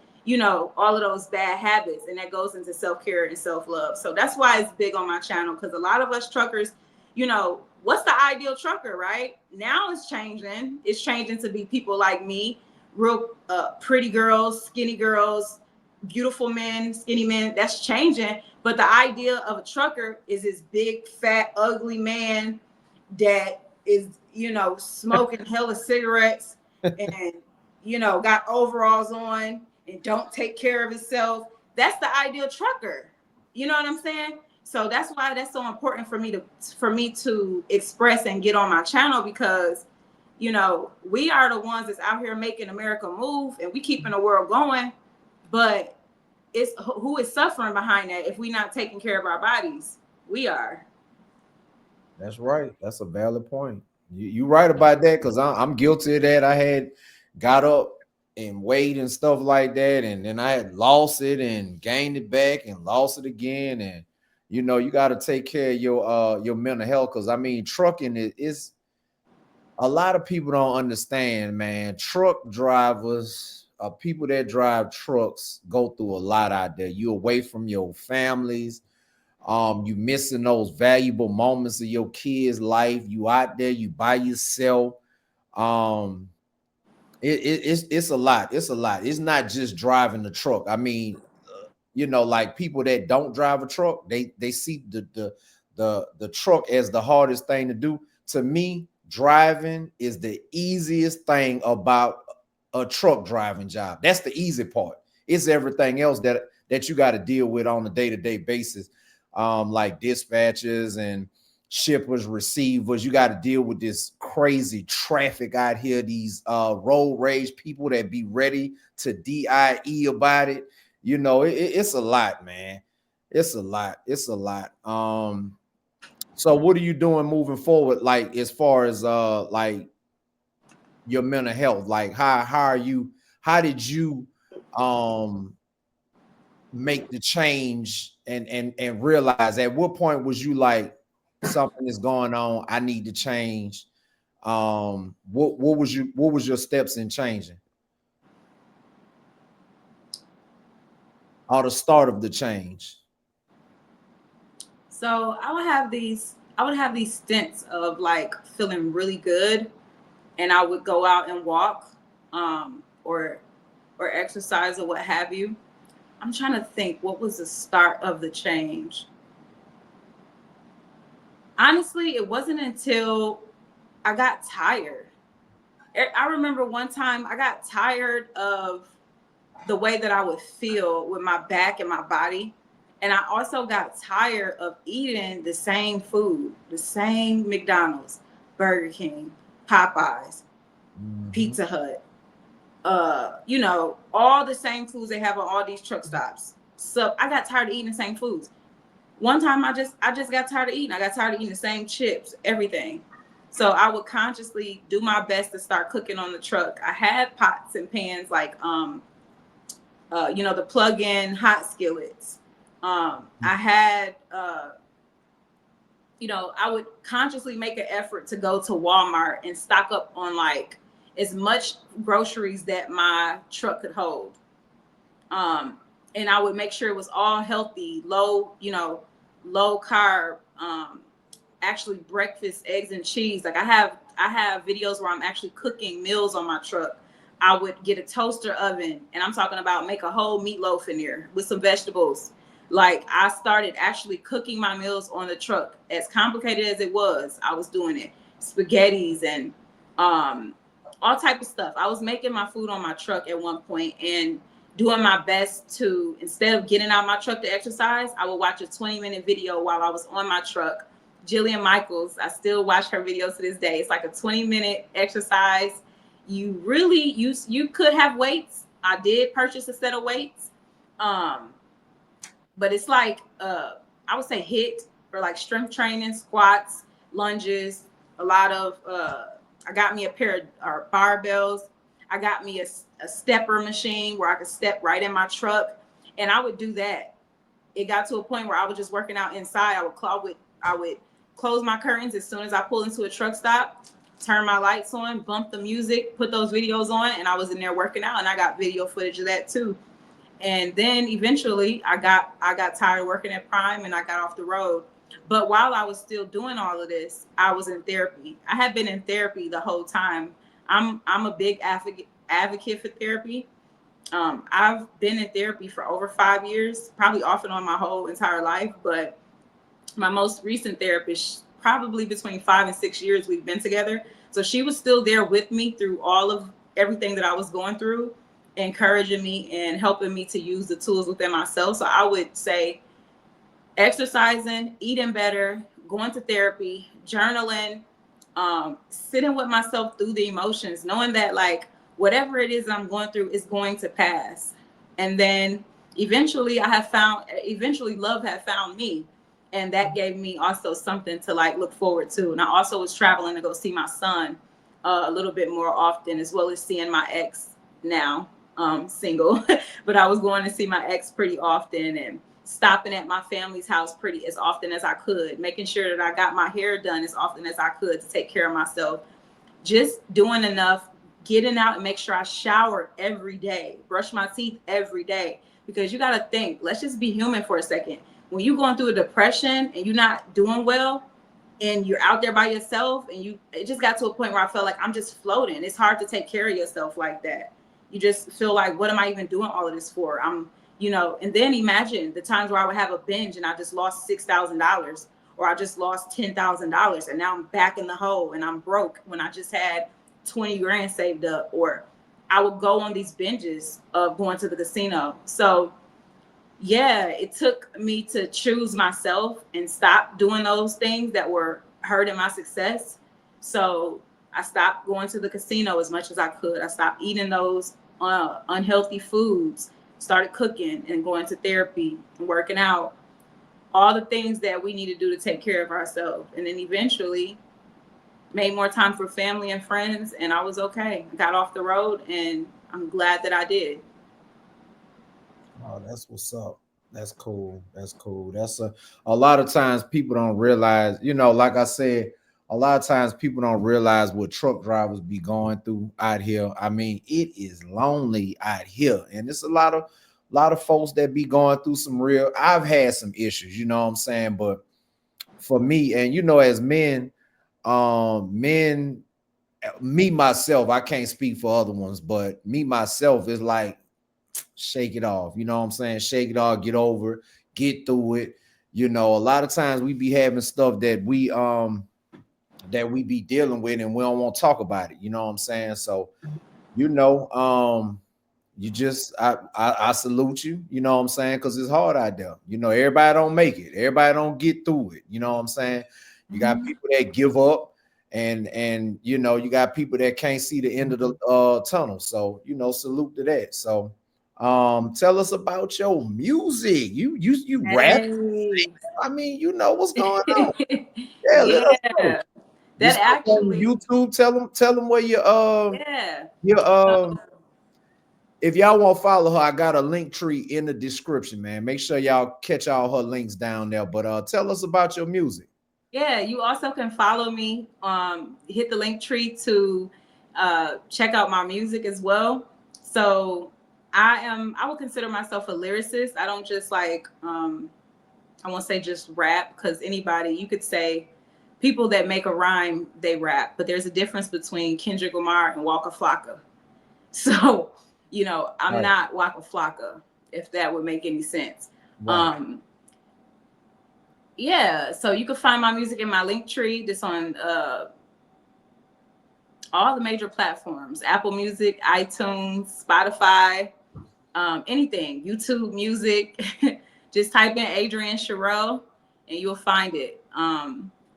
all of those bad habits. And that goes into self-care and self-love. So that's why it's big on my channel, because a lot of us truckers, what's the ideal trucker, right? Now it's changing. It's changing to be people like me, real pretty girls, skinny girls, beautiful men, skinny men. That's changing. But the idea of a trucker is this big, fat, ugly man that is, smoking hella cigarettes and, got overalls on and don't take care of himself. That's the ideal trucker. You know what I'm saying? So that's why that's so important for me to express and get on my channel, because, we are the ones that's out here making America move, and we keeping the world going. But it's who is suffering behind that if we not taking care of our bodies? We are. That's right. That's a valid point. You right about that, because I'm guilty of that. I had got up and weighed and stuff like that, and then I had lost it and gained it back and lost it again. And you got to take care of your mental health, because I mean, trucking is a lot of people don't understand, man. Truck drivers, people that drive trucks, go through a lot out there. You away from your families. You missing those valuable moments of your kids' life. You out there, you by yourself. Um, it's a lot. It's a lot. It's not just driving the truck. I mean, like people that don't drive a truck, they see the truck as the hardest thing to do. To me, driving is the easiest thing about a truck driving job. That's the easy part. It's everything else that you got to deal with on a day-to-day basis, like dispatches and shippers, receivers. You got to deal with this crazy traffic out here, these road rage people that be ready to DIE about it. It's a lot, man. It's a lot. It's a lot. So what are you doing moving forward, like as far as like your mental health? Like how did you um make the change and realize, at what point was you like, something is going on, I need to change? What was your steps in changing, or the start of the change? So I would have these stints of like feeling really good, and I would go out and walk, or exercise or what have you. I'm trying to think what was the start of the change. Honestly, it wasn't until I got tired. I remember one time I got tired of the way that I would feel with my back and my body. And I also got tired of eating the same food, the same McDonald's, Burger King, Popeyes, Mhm. Pizza Hut, all the same foods they have on all these truck stops. So I got tired of eating the same foods. One time I just got tired of eating. I got tired of eating the same chips, everything. So I would consciously do my best to start cooking on the truck. I had pots and pans like the plug-in hot skillets. I had I would consciously make an effort to go to Walmart and stock up on like as much groceries that my truck could hold. Um, and I would make sure it was all healthy, low carb, actually breakfast, eggs and cheese. Like I have videos where I'm actually cooking meals on my truck. I would get a toaster oven, and I'm talking about make a whole meatloaf in there with some vegetables. Like I started actually cooking my meals on the truck. As complicated as it was, I was doing it. Spaghettis and um all type of stuff. I was making my food on my truck at one point and doing my best to, instead of getting out my truck to exercise, I would watch a 20-minute video while I was on my truck. Jillian Michaels, I still watch her videos to this day. It's like a 20-minute exercise. You really you could have weights. I did purchase a set of weights. Um, but it's like I would say hit for like strength training, squats, lunges, a lot of I got me a pair of barbells. I got me a stepper machine where I could step right in my truck, and I would do that. It got to a point where I was just working out inside. I would close my curtains as soon as I pulled into a truck stop, turn my lights on, bump the music, put those videos on, and I was in there working out, and I got video footage of that too. And then eventually I got tired of working at Prime and I got off the road. But while I was still doing all of this, I was in therapy. I had been in therapy the whole time. I'm a big advocate for therapy. I've been in therapy for over 5 years, probably off and on my whole entire life. But my most recent therapist, probably between 5 and 6 years we've been together. So she was still there with me through all of everything that I was going through, encouraging me and helping me to use the tools within myself. So I would say exercising, eating better, going to therapy, journaling, sitting with myself through the emotions, knowing that like whatever it is I'm going through is going to pass. And then eventually love had found me. And that gave me also something to like look forward to. And I also was traveling to go see my son a little bit more often, as well as seeing my ex now, single. But I was going to see my ex pretty often and stopping at my family's house pretty as often as I could, making sure that I got my hair done as often as I could to take care of myself, just doing enough, getting out and make sure I shower every day, brush my teeth every day. Because you got to think, let's just be human for a second. When you're going through a depression and you're not doing well and you're out there by yourself, and it just got to a point where I felt like I'm just floating. It's hard to take care of yourself like that. You just feel like, what am I even doing all of this for? And then imagine the times where I would have a binge and I just lost $6,000, or I just lost $10,000 and now I'm back in the hole and I'm broke when I just had 20 grand saved up. Or I would go on these binges of going to the casino. So yeah, it took me to choose myself and stop doing those things that were hurting my success. So I stopped going to the casino as much as I could. I stopped eating those unhealthy foods, started cooking and going to therapy and working out, all the things that we need to do to take care of ourselves. And then eventually made more time for family and friends, and I was okay. Got off the road, and I'm glad that I did. Oh, that's what's up. That's cool. That's cool. That's a lot of times people don't realize, like I said, a lot of times people don't realize what truck drivers be going through out here. I mean, it is lonely out here. And it's a lot of folks that be going through some real. I've had some issues, you know what I'm saying? But for me, and as men, me myself, I can't speak for other ones, but me myself is like, shake it off. You know what I'm saying? Shake it off, get over it, get through it. A lot of times we be having stuff that we be dealing with and we don't want to talk about it. You know what I'm saying? So, you know, um, you just I salute you, you know what I'm saying? Because it's hard out there. Everybody don't make it, everybody don't get through it. You know what I'm saying? You got Mm-hmm. people that give up, and you got people that can't see the end of the tunnel. So, salute to that. So tell us about your music. You rap. Hey. I mean, what's going on. Yeah, let us know. Yeah, You that stuff on actually, YouTube. Tell them where yeah. your So, if y'all want to follow her, I got a link tree in the description, man. Make sure y'all catch all her links down there. But tell us about your music. yeah, you also can follow me. Hit the link tree to check out my music as well. So I would consider myself a lyricist. I don't just like, I won't say just rap, because anybody, you could say people that make a rhyme, they rap. But there's a difference between Kendrick Lamar and Waka Flocka. So, I'm Right, not Waka Flocka, if that would make any sense. right. Um, yeah, so you can find my music in my link tree. That's on all the major platforms: Apple Music, iTunes, Spotify, anything, YouTube Music. Just type in Adrian Sherrill and you'll find it.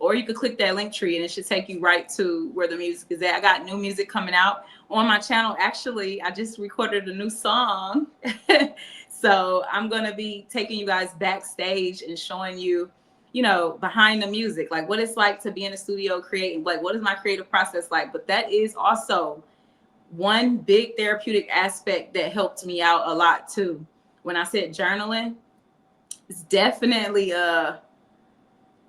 or you could click that link tree and it should take you right to where the music is at. I got new music coming out on my channel. Actually, I just recorded a new song. So I'm going to be taking you guys backstage and showing you, you know, behind the music, like what it's like to be in a studio creating, like what is my creative process like. But that is also one big therapeutic aspect that helped me out a lot too. When I said journaling, it's definitely a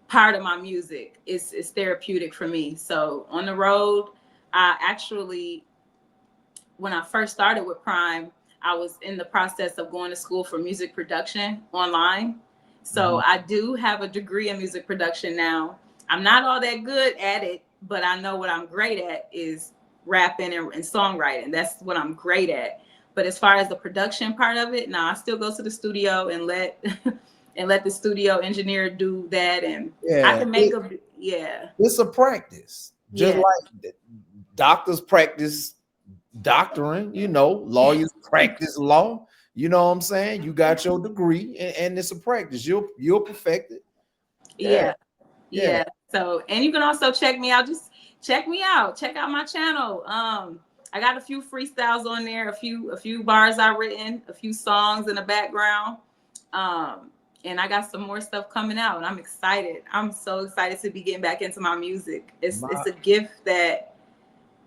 part of my music. It's therapeutic for me. So on the road, I actually, when I first started with Prime, I was in the process of going to school for music production online. So I do have a degree in music production now. I'm not all that good at it, but I know what I'm great at is rapping and songwriting. That's what I'm great at. But as far as the production part of it, no, I still go to the studio and let and let the studio engineer do that. And I Yeah, can make a, yeah, it's a practice, just yeah, like doctors practice doctoring. You know, lawyers practice law. You know what I'm saying? You got your degree, and it's a practice. You'll perfect it. Yeah, yeah. yeah. Yeah. So, and you can also check me out. Just check me out. Check out my channel. I got a few freestyles on there, a few bars I've written, a few songs in the background. And I got some more stuff coming out. And I'm excited. I'm so excited to be getting back into my music. It's My a gift that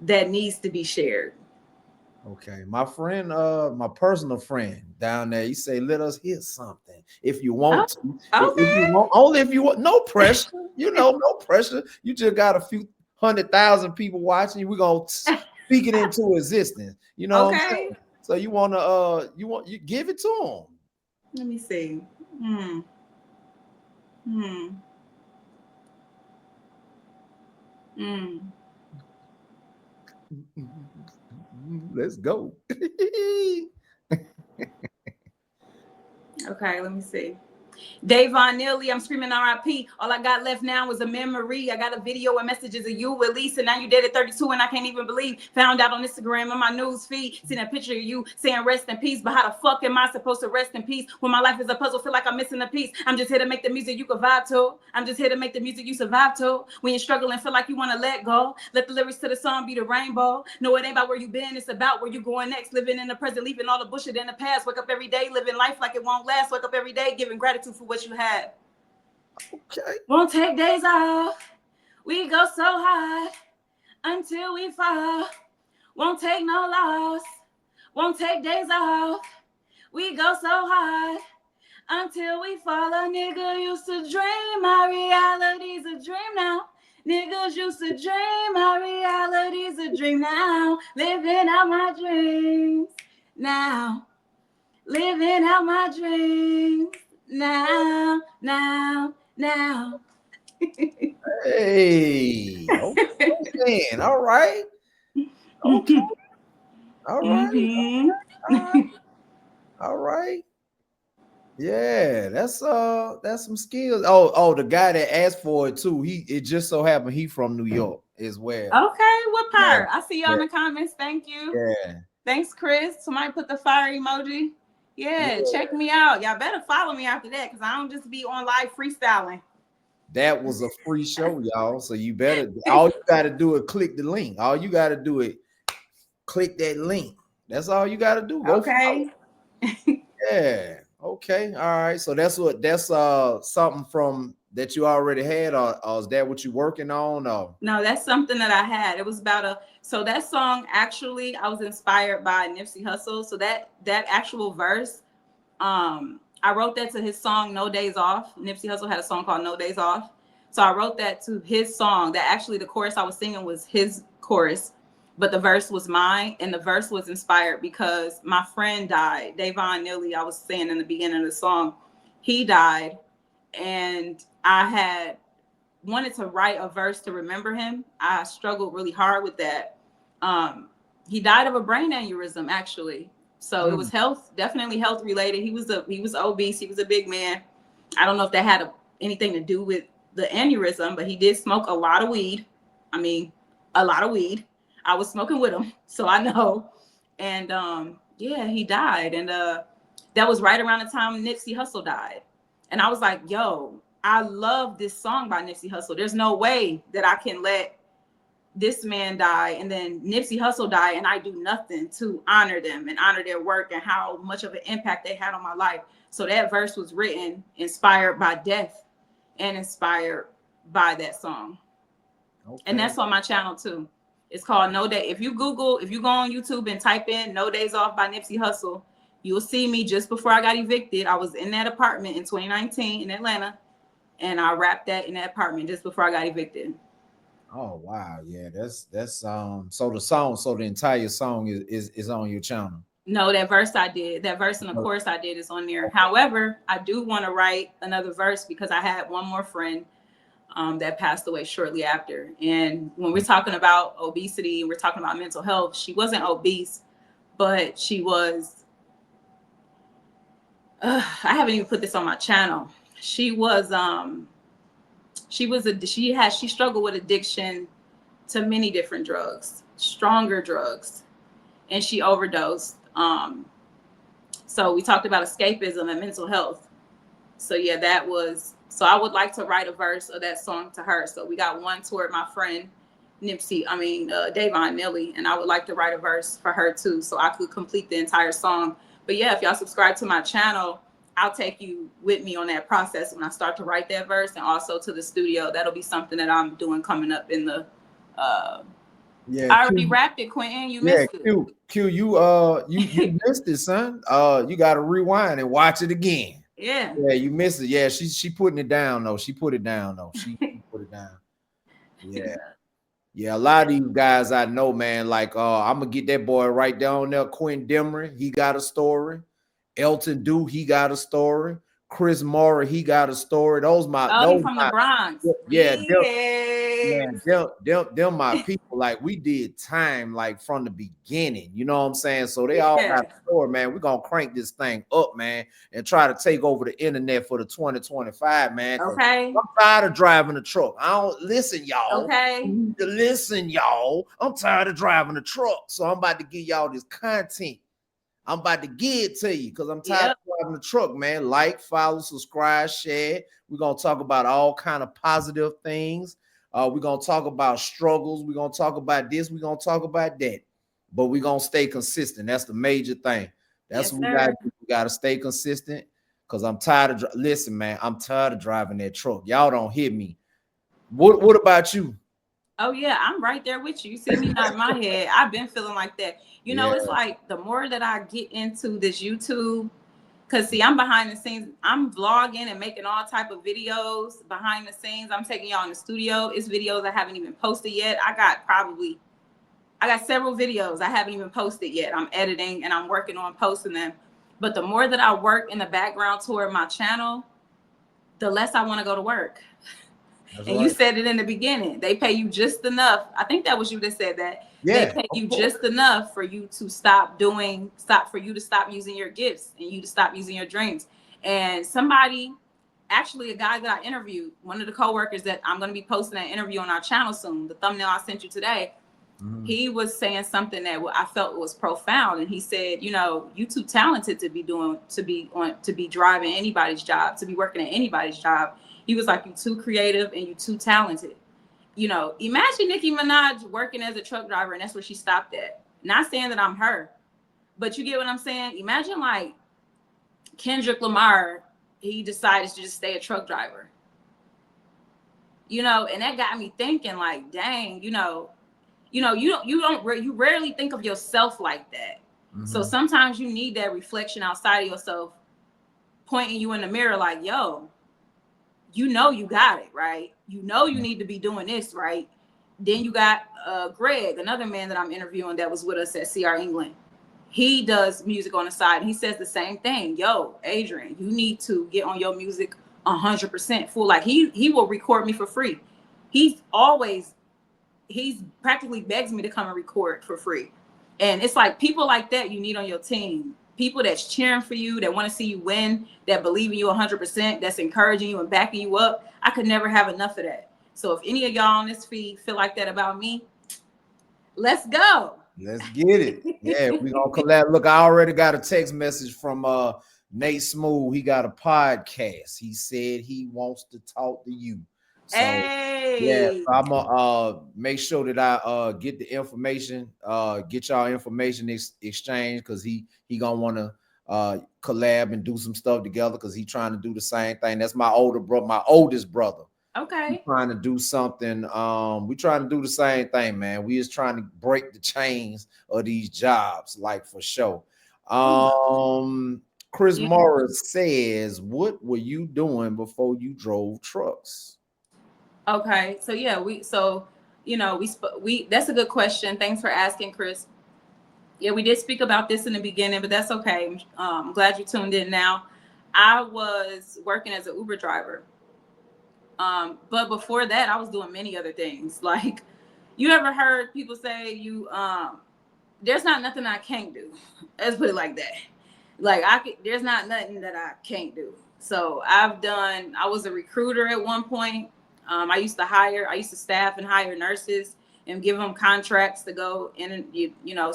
needs to be shared. Okay, my friend, my personal friend down there, he say, let us hear something if you want Oh, to. If you okay. want, only if you want, no pressure, no pressure. You just got a few 100,000 people watching. We're gonna speak it into existence. You know what I'm Okay. saying? So you give it to Let me see. Hmm. Hmm. Hmm. them. Let's go. Okay, let me see. Davon Neely, I'm screaming RIP. All I got left now is a memory. I got a video and messages of you with Lisa. Now you dead at 32 and I can't even believe. Found out on Instagram on my news feed. Seen a picture of you saying rest in peace. But how the fuck am I supposed to rest in peace when my life is a puzzle? Feel like I'm missing a piece. I'm just here to make the music you can vibe to. I'm just here to make the music you survive to. When you're struggling, feel like you want to let go. Let the lyrics to the song be the rainbow. No, it ain't about where you been. It's about where you going next. Living in the present, leaving all the bullshit in the past. Wake up every day, living life like it won't last. Wake up every day, giving gratitude for what you have. Okay. Won't take days off. We go so high until we fall. Won't take no loss. Won't take days off. We go so high until we fall. A nigga used to dream. My reality's a dream now. Niggas used to dream. My reality's a dream now. Living out my dreams now. Living out my dreams now. Now. Hey, okay, then. All right. Okay. All right. Mm-hmm. All right. All right. Yeah, that's some skills. Oh, the guy that asked for it too. It just so happened he from New York as well. Okay, what Yeah, part? I see you yeah, in the comments. Thank you. yeah, Thanks, Chris. Somebody put the fire emoji. Yeah, yeah. check me out. Y'all better follow me after that because I don't just be on live freestyling. That was a free show, y'all. So you better all you gotta do is click the link. All you gotta do is click that link. That's all you gotta do. Go follow. Okay. Yeah. Okay. All right. So that's something from that you already had, or is that what you working on? Or No, that's something that I had. It was about so that song actually I was inspired by Nipsey Hussle. So that actual verse, I wrote that to his song No Days Off. Nipsey Hussle had a song called No Days Off. So I wrote that to his song. That actually the chorus I was singing was his chorus, but the verse was mine. And the verse was inspired because my friend died. Davon Neely, I was saying in the beginning of the song, he died. And I had wanted to write a verse to remember him. I struggled really hard with that. He died of a brain aneurysm, actually. So it was definitely health related. He was obese. He was a big man. I don't know if that had anything to do with the aneurysm, but he did smoke a lot of weed. I mean, a lot of weed. I was smoking with him, so I know. And yeah, he died. And that was right around the time Nipsey Hussle died. And I was like, yo, I love this song by Nipsey Hussle. There's no way that I can let this man die and then Nipsey Hussle die and I do nothing to honor them and honor their work and how much of an impact they had on my life. So that verse was written inspired by death and inspired by that song. Okay. And that's on my channel too. It's called No Day. If you go on YouTube and type in No Days Off by Nipsey Hussle, you'll see me just before I got evicted. I was in that apartment in 2019 in Atlanta, and I rapped that in that apartment just before I got evicted. Oh wow, yeah, that's so the entire song is on your channel. No, that verse I did, that verse and the chorus I did is on there. However, I do want to write another verse because I had one more friend that passed away shortly after. And when we're talking about obesity, we're talking about mental health. She wasn't obese, but she was. I haven't even put this on my channel. She struggled with addiction to many different drugs, stronger drugs, and she overdosed. So we talked about escapism and mental health. So yeah, so I would like to write a verse of that song to her. So we got one toward my friend Davon Millie, and I would like to write a verse for her too, so I could complete the entire song. But yeah, if y'all subscribe to my channel, I'll take you with me on that process when I start to write that verse, and also to the studio. That'll be something that I'm doing coming up in the yeah, I already rapped it, Quentin. You missed it. Q, you missed it, son. You gotta rewind and watch it again. Yeah, you missed it. Yeah, she putting it down though. She put it down though. She put it down. Yeah, a lot of these guys I know, man. Like, I'm gonna get that boy right down there. Quentin Demery, he got a story. Elton Dew, he got a story. Chris Maury, he got a story. Those from the Bronx. Yeah, them my people. Like, we did time like from the beginning. You know what I'm saying? So they all got a story, man. We're gonna crank this thing up, man, and try to take over the internet for the 2025, man. Okay. I'm tired of driving the truck. I don't listen, y'all. Okay. You need to listen, y'all. I'm tired of driving the truck. So I'm about to give y'all this content. I'm about to give it to you because I'm tired of driving the truck, man. Like, follow, subscribe, share. We're going to talk about all kind of positive things. We're going to talk about struggles. We're going to talk about this. We're going to talk about that. But we're going to stay consistent. That's the major thing. That's what we got to do. We got to stay consistent because I'm tired of listen, man, I'm tired of driving that truck. Y'all don't hear me. What about you? Oh yeah, I'm right there with you. You see me nod my head. I've been feeling like that. You know, it's like the more that I get into this YouTube, because see, I'm behind the scenes. I'm vlogging and making all type of videos behind the scenes. I'm taking y'all in the studio. It's videos I haven't even posted yet. I got several videos I haven't even posted yet. I'm editing and I'm working on posting them. But the more that I work in the background toward my channel, the less I want to go to work. That's and right. You said it in the beginning. They pay you just enough. I think that was you that said that. Yeah, they pay you just enough for you to stop using your gifts and you to stop using your dreams. And somebody, actually a guy that I interviewed, one of the coworkers that I'm going to be posting that interview on our channel soon, the thumbnail I sent you today, he was saying something that I felt was profound. And he said, you know, you too talented to be driving anybody's job, to be working at anybody's job. He was like, you too creative and you too talented. You know, imagine Nicki Minaj working as a truck driver and that's where she stopped at. Not saying that I'm her, but you get what I'm saying? Imagine like Kendrick Lamar, he decides to just stay a truck driver. You know, and that got me thinking like, dang, you rarely think of yourself like that. Mm-hmm. So sometimes you need that reflection outside of yourself, pointing you in the mirror like, yo, you know you got it, right? You know you need to be doing this, right? Then you got Greg, another man that I'm interviewing that was with us at CR England. He does music on the side. And he says the same thing. Yo, Adrian, you need to get on your music 100% full. Like he will record me for free. He's practically begs me to come and record for free. And it's like people like that you need on your team. People that's cheering for you, that want to see you win, that believe in you 100%, that's encouraging you and backing you up. I could never have enough of that. So if any of y'all on this feed feel like that about me, let's go. Let's get it. Yeah, we're going to collab. Look, I already got a text message from Nate Smooth, he got a podcast. He said he wants to talk to you. So yeah, Hey. so I'm gonna make sure that I get the information, get y'all information exchange, because he gonna want to collab and do some stuff together, because he trying to do the same thing. That's my my oldest brother. We Okay. trying to do something. We trying to do the same thing, man. We just trying to break the chains of these jobs, like for sure. Um, Chris Yeah. Morris says, "What were you doing before you drove trucks?" Okay. So yeah, we that's a good question. Thanks for asking, Chris. Yeah, we did speak about this in the beginning, but that's okay. I'm glad you tuned in now. I was working as an Uber driver. But before that, I was doing many other things. Like, you ever heard people say there's not nothing I can't do. Let's put it like that. Like, there's not nothing that I can't do. So I was a recruiter at one point. I used to staff and hire nurses and give them contracts to go in and,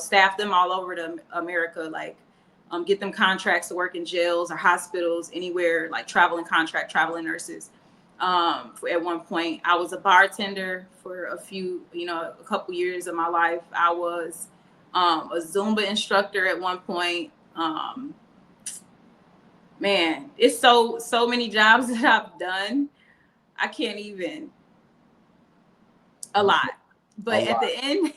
staff them all over to America. Like, get them contracts to work in jails or hospitals, anywhere, like traveling nurses. At one point, I was a bartender for a couple years of my life. I was a Zumba instructor at one point. Man, it's so many jobs that I've done. I can't even a lot. A But at lot. the end,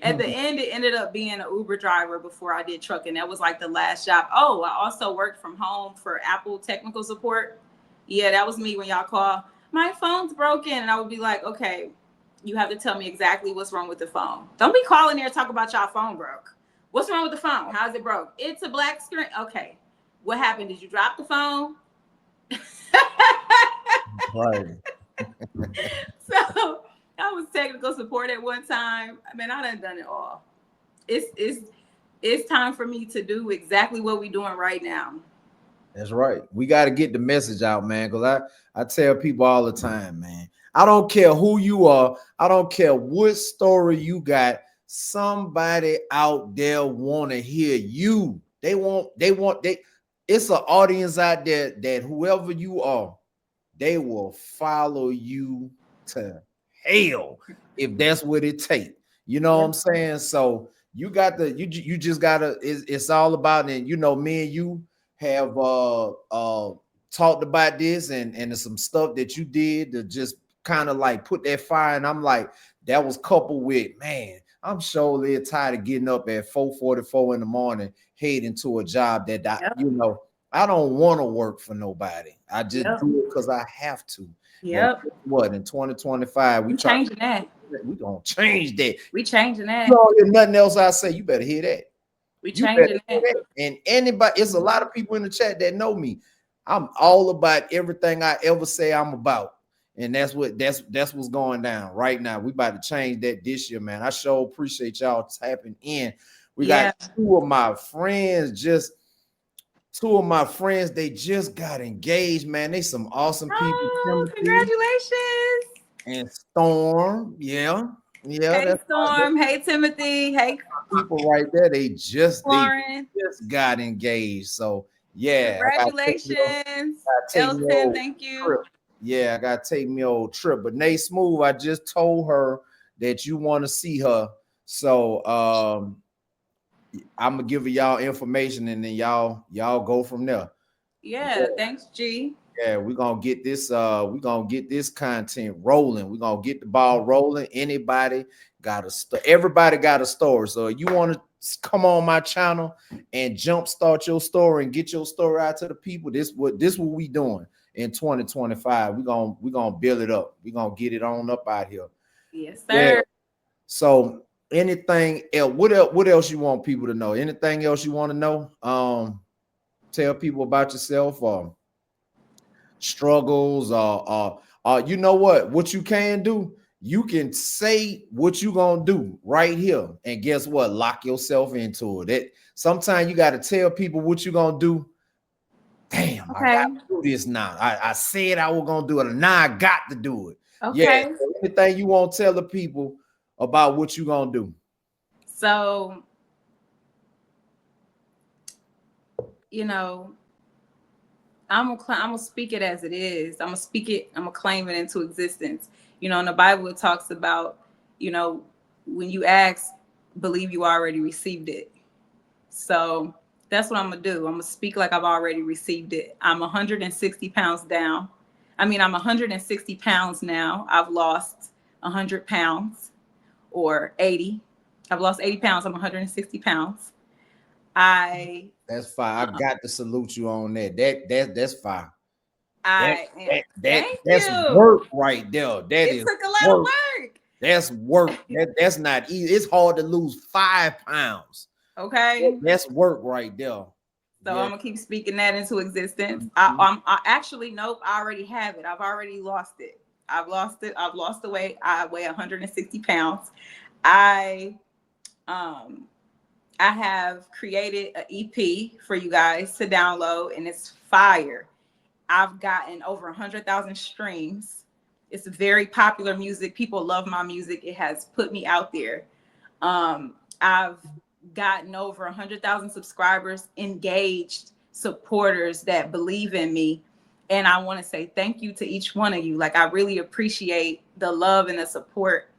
it ended up being an Uber driver before I did trucking. That was like the last job. Oh, I also worked from home for Apple technical support. Yeah, that was me when y'all call. My phone's broken, and I would be like, okay, you have to tell me exactly what's wrong with the phone. Don't be calling there and talk about y'all phone broke. What's wrong with the phone? How's it broke? It's a black screen. Okay, what happened? Did you drop the phone? Right. So I was technical support at one time. I mean, I done it all. It's time for me to do exactly what we're doing right now. That's right. We got to get the message out, man. Because I tell people all the time, man. I don't care who you are. I don't care what story you got. Somebody out there want to hear you. They. It's an audience out there that whoever you are, they will follow you to hell if that's what it takes. You know what Yeah. I'm saying? So you got you just gotta. It's all about, and me and you have talked about this, and there's some stuff that you did to just kind of like put that fire. And I'm like, that was coupled with, man, I'm surely tired of getting up at 4:44 in the morning, heading to a job that Yep. I don't want to work for nobody. I just Yep. do it because I have to. But Yep. what, in 2025, We changing that. we gonna change that. We changing You that. don't hear nothing else I say, you better hear that. We You better changing hear that. that. And anybody, it's a lot of people in the chat that know me. I'm all about everything I ever say I'm about. And that's what's going down right now. We about to change that this year, man. I sure appreciate y'all tapping in. We got Yeah. two of my friends, they just got engaged, man. They some awesome people. Oh, Timothy congratulations. and Storm. Yeah. Yeah, Hey, that's Storm. Hey, Timothy. Hey, people right there. They Lauren. just got engaged. So yeah, Congratulations. I take me Elton, old thank you. trip. Yeah, I gotta take me old trip. But Nate Smooth, I just told her that you want to see her. So I'm gonna give y'all information, and then y'all go from there. Yeah, thanks, G. Yeah, we're gonna get this content rolling. We're gonna get the ball rolling. Everybody got a story. So you want to come on my channel and jumpstart your story and get your story out to the people. This what we doing in 2025. We're gonna build it up. We're gonna get it on up out here. Yes, Yeah. sir. So anything else? What else you want people to know? Anything else you want to know? Tell people about yourself, or struggles, you know what you can do, you can say what you gonna do right here, and guess what, lock yourself into it. Sometimes you got to tell people what you gonna do. Damn, I Okay. gotta do this now. I said I was gonna do it, and now I got to do it. Yeah, Okay. so anything you want to tell the people about what you gonna do. So, you know, I'm gonna speak it as it is. I'm gonna speak it. I'm gonna claim it into existence. You know, in the Bible, it talks about, you know, when you ask, believe you already received it. So that's what I'm gonna do. I'm gonna speak like I've already received it. I'm 160 pounds down. I mean, I'm 160 pounds now. I've lost 100 pounds or 80. I've lost 80 pounds. I'm 160 pounds. I, That's fine. I um, got to salute you on that. That's fine. That I am. Thank that's you. work right there. That It is took a lot work. of work. That's work. That's not easy. It's hard to lose 5 pounds. Okay. That's work right there. So Yeah. I'm gonna keep speaking that into existence. Mhm. I actually nope. I already have it. I've already lost it. I've lost it. I've lost the weight. I weigh 160 pounds. I um I have created an EP for you guys to download, and it's fire. I've gotten over 100,000 streams. It's very popular music. People love my music. It has put me out there. I've gotten over 100,000 subscribers, engaged supporters that believe in me. And I want to say thank you to each one of you. Like, I really appreciate the love and the support.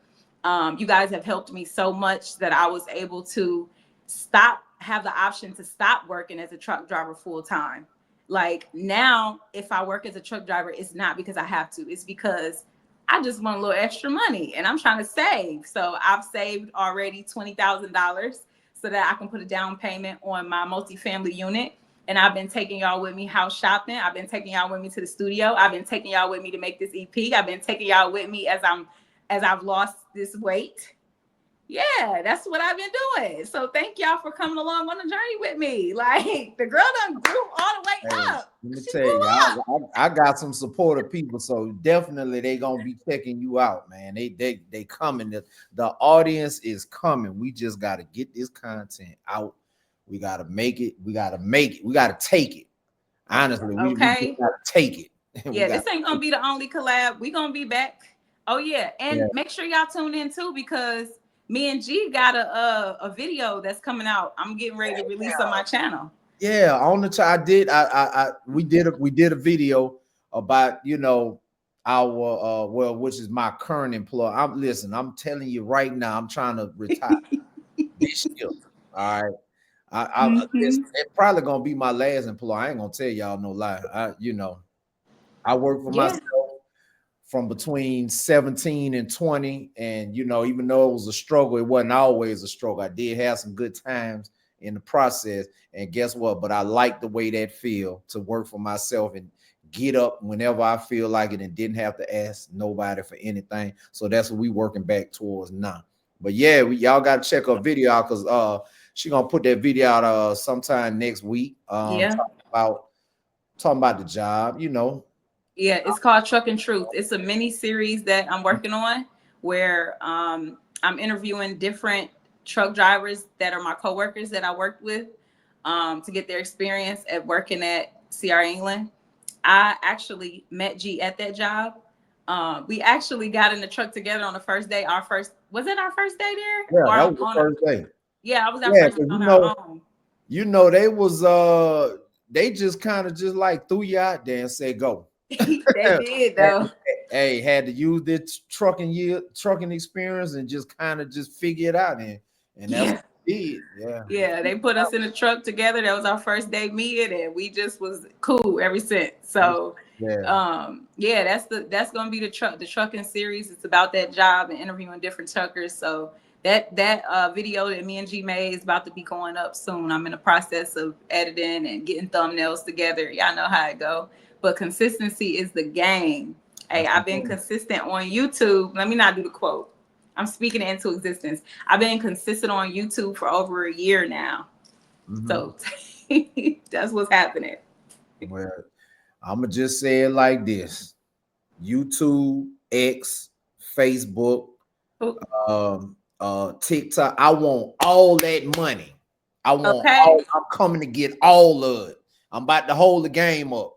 You guys have helped me so much that I was able to have the option to stop working as a truck driver full time. Like, now, if I work as a truck driver, it's not because I have to, it's because I just want a little extra money and I'm trying to save. So I've saved already $20,000 so that I can put a down payment on my multifamily unit. And I've been taking y'all with me house shopping. I've been taking y'all with me to the studio. I've been taking y'all with me to make this EP. I've been taking y'all with me as I've lost this weight. Yeah, that's what I've been doing. So thank y'all for coming along on the journey with me. Like, the girl done grew all the way Hey, up. let me She tell you, grew up. I got some supportive people, so definitely they gonna be checking you out, man. They coming. The audience is coming. We just gotta get this content out. We gotta make it. We gotta make it. We gotta take it. Honestly, we just Okay. gotta take it. We Yeah, got this ain't gonna be the only collab. We gonna be back. Oh yeah, yeah, and make sure y'all tune in too, because me and G got a video that's coming out. I'm getting ready to release on my channel. yeah. On the I did. We did a video about our well, which is my current employer. I'm telling you right now, I'm trying to retire this year. All right. Listen, Mm-hmm. it's probably gonna be my last employer. I ain't gonna tell y'all no lie. I work for Yeah. myself from between 17 and 20. And even though it was a struggle, it wasn't always a struggle. I did have some good times in the process. And guess what? But I like the way that feel to work for myself and get up whenever I feel like it and didn't have to ask nobody for anything. So that's what we working back towards now. But yeah, y'all gotta check her video out because she gonna put that video out sometime next week. Yeah. Talking about the job. Yeah, it's called Truck and Truth. It's a mini series that I'm working on where I'm interviewing different truck drivers that are my coworkers that I worked with to get their experience at working at CR England. I actually met G at that job. We actually got in the truck together on the first day. Was it our first day there? Yeah, Or that was the on first day. yeah, I was our Yeah, first day because on our own. they was they just kind of just like threw you out there and said go. They did Hey, though. hey, had to use this trucking experience and just kind of just figure it out and that's Yeah. what we did. Yeah. Yeah, they put us in a truck together. That was our first day meeting, and we just was cool ever since. So, Yeah. yeah, that's gonna be the trucking series. It's about that job and interviewing different truckers. So that video that me and G made is about to be going up soon. I'm in the process of editing and getting thumbnails together. Y'all know how it go. But consistency is the game. Hey, That's I've been important. consistent on YouTube. Let me not do the quote. I'm speaking it into existence. I've been consistent on YouTube for over a year now. Mhm. So that's what's happening. Well, I'm gonna just say it like this: YouTube, X, Facebook, TikTok. I want all that money. Okay. I'm coming to get all of it. I'm about to hold the game up.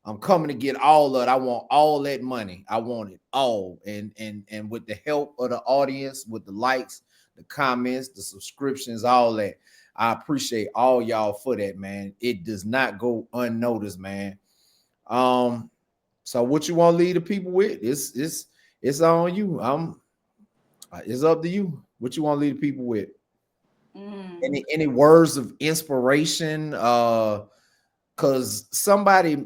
I'm coming to get all of it. I want all that money. I want it all. And with the help of the audience, with the likes, the comments, the subscriptions, all that. I appreciate all y'all for that, man. It does not go unnoticed, man. Um, so what you want to lead the people with? It's on you. It's up to you. What you want to lead the people with? Mm, Any words of inspiration? Cause somebody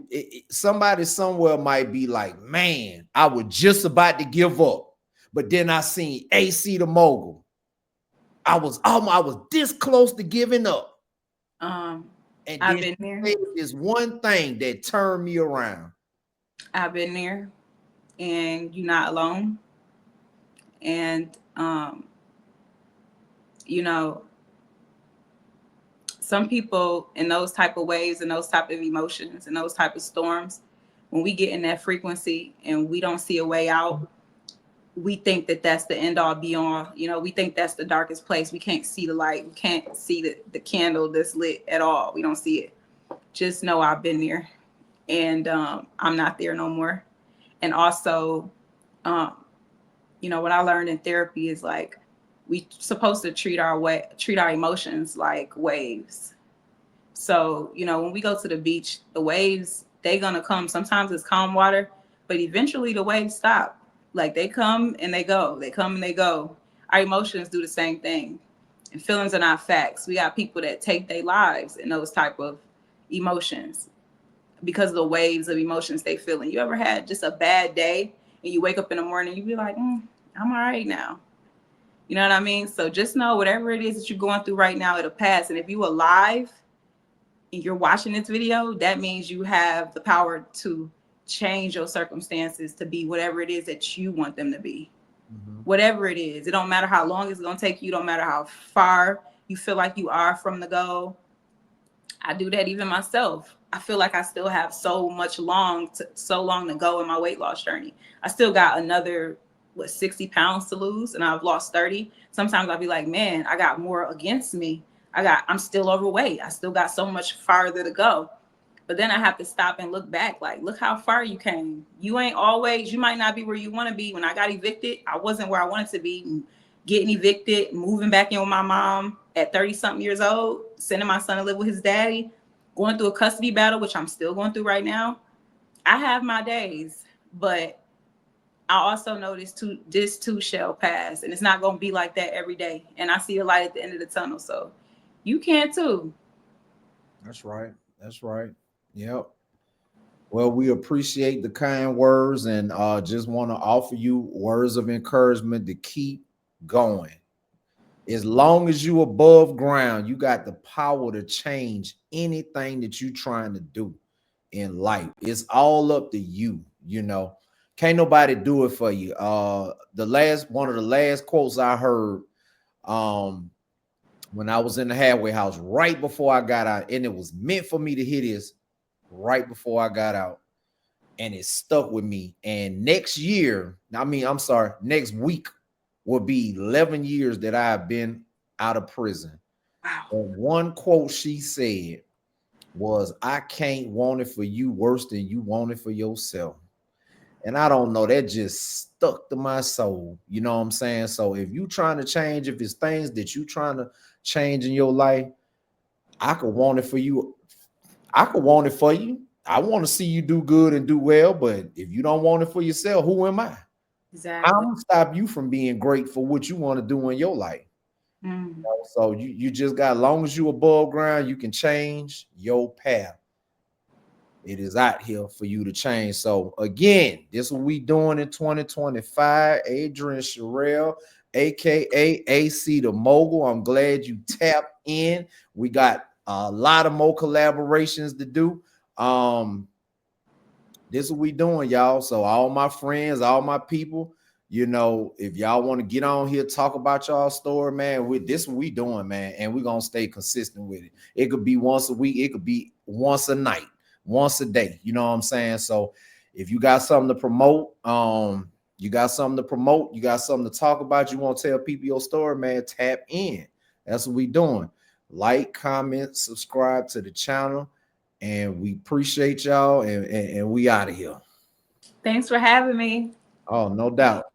somewhere might be like, man, I was just about to give up, but then I seen AC the Mogul. I was this close to giving up, um, and I've then been she there. said this one thing that turned me around. I've been there, and you're not alone. And you know, some people in those type of waves and those type of emotions and those type of storms, when we get in that frequency and we don't see a way out, we think that that's the end all be all. We think that's the darkest place. We can't see the light. We can't see the candle that's lit at all. We don't see it. Just know I've been there, and I'm not there no more. And also, um, what I learned in therapy is like we supposed to treat our emotions like waves. So, when we go to the beach, the waves, they gonna come. Sometimes it's calm water, but eventually the waves stop. Like they come and they go. They come and they go. Our emotions do the same thing. And feelings are not facts. We got people that take their lives in those type of emotions because of the waves of emotions they feel. And you ever had just a bad day and you wake up in the morning, you be like, I'm all right now. You know what I mean? So just know whatever it is that you're going through right now, it'll pass. And if you alive and you're watching this video, that means you have the power to change your circumstances to be whatever it is that you want them to be. Mhm. Whatever it is, it don't matter how long it's going to take you, don't matter how far you feel like you are from the goal. I do that even myself. I feel like I still have so long to go in my weight loss journey. I still got another 60 pounds to lose, and I've lost 30. Sometimes I'll be like, man, I got more against me. I'm still overweight. I still got so much farther to go. But then I have to stop and look back, like, look how far you came. You might not be where you want to be. When I got evicted, I wasn't where I wanted to be. Getting evicted, moving back in with my mom at 30 something years old, sending my son to live with his daddy, going through a custody battle, which I'm still going through right now. I have my days, but I also know this too shall pass, and it's not going to be like that every day. And I see a light at the end of the tunnel, so you can too. That's right. That's right. Yep. Well, we appreciate the kind words and just want to offer you words of encouragement to keep going. As long as you above ground, you got the power to change anything that you're trying to do in life. It's all up to you, you know. Can't nobody do it for you. The last one of the last quotes I heard um when I was in the halfway house right before I got out, and it was meant for me to hear this right before I got out, and it stuck with me. And next year, I'm sorry, next week will be 11 years that I've been out of prison. Wow. And one quote she said was, I can't want it for you worse than you want it for yourself. And I don't know, that just stuck to my soul. You know what I'm saying? So if you trying to change, if it's things that you trying to change in your life, I could want it for you. I could want it for you. I want to see you do good and do well, but if you don't want it for yourself, who am I? I'm Exactly. gonna stop you from being great for what you want to do in your life. Mm. So you just got, long as you above ground, you can change your path. It is out here for you to change. So again, this is what we doing in 2025. Adrian Sherrill, aka AC the Mogul. I'm glad you tapped in. We got a lot of more collaborations to do. This is what we doing, y'all. So all my friends, all my people, if y'all want to get on here, talk about y'all story, man, with this what we doing, man, and we're gonna stay consistent with it. It could be once a week, it could be once a night, once a day. You know what I'm saying? So if you got something to promote, you got something to talk about, you want to tell people your story, man, tap in. That's what we doing. Like, comment, subscribe to the channel, and we appreciate y'all, and we out of here. Thanks for having me. Oh, no doubt.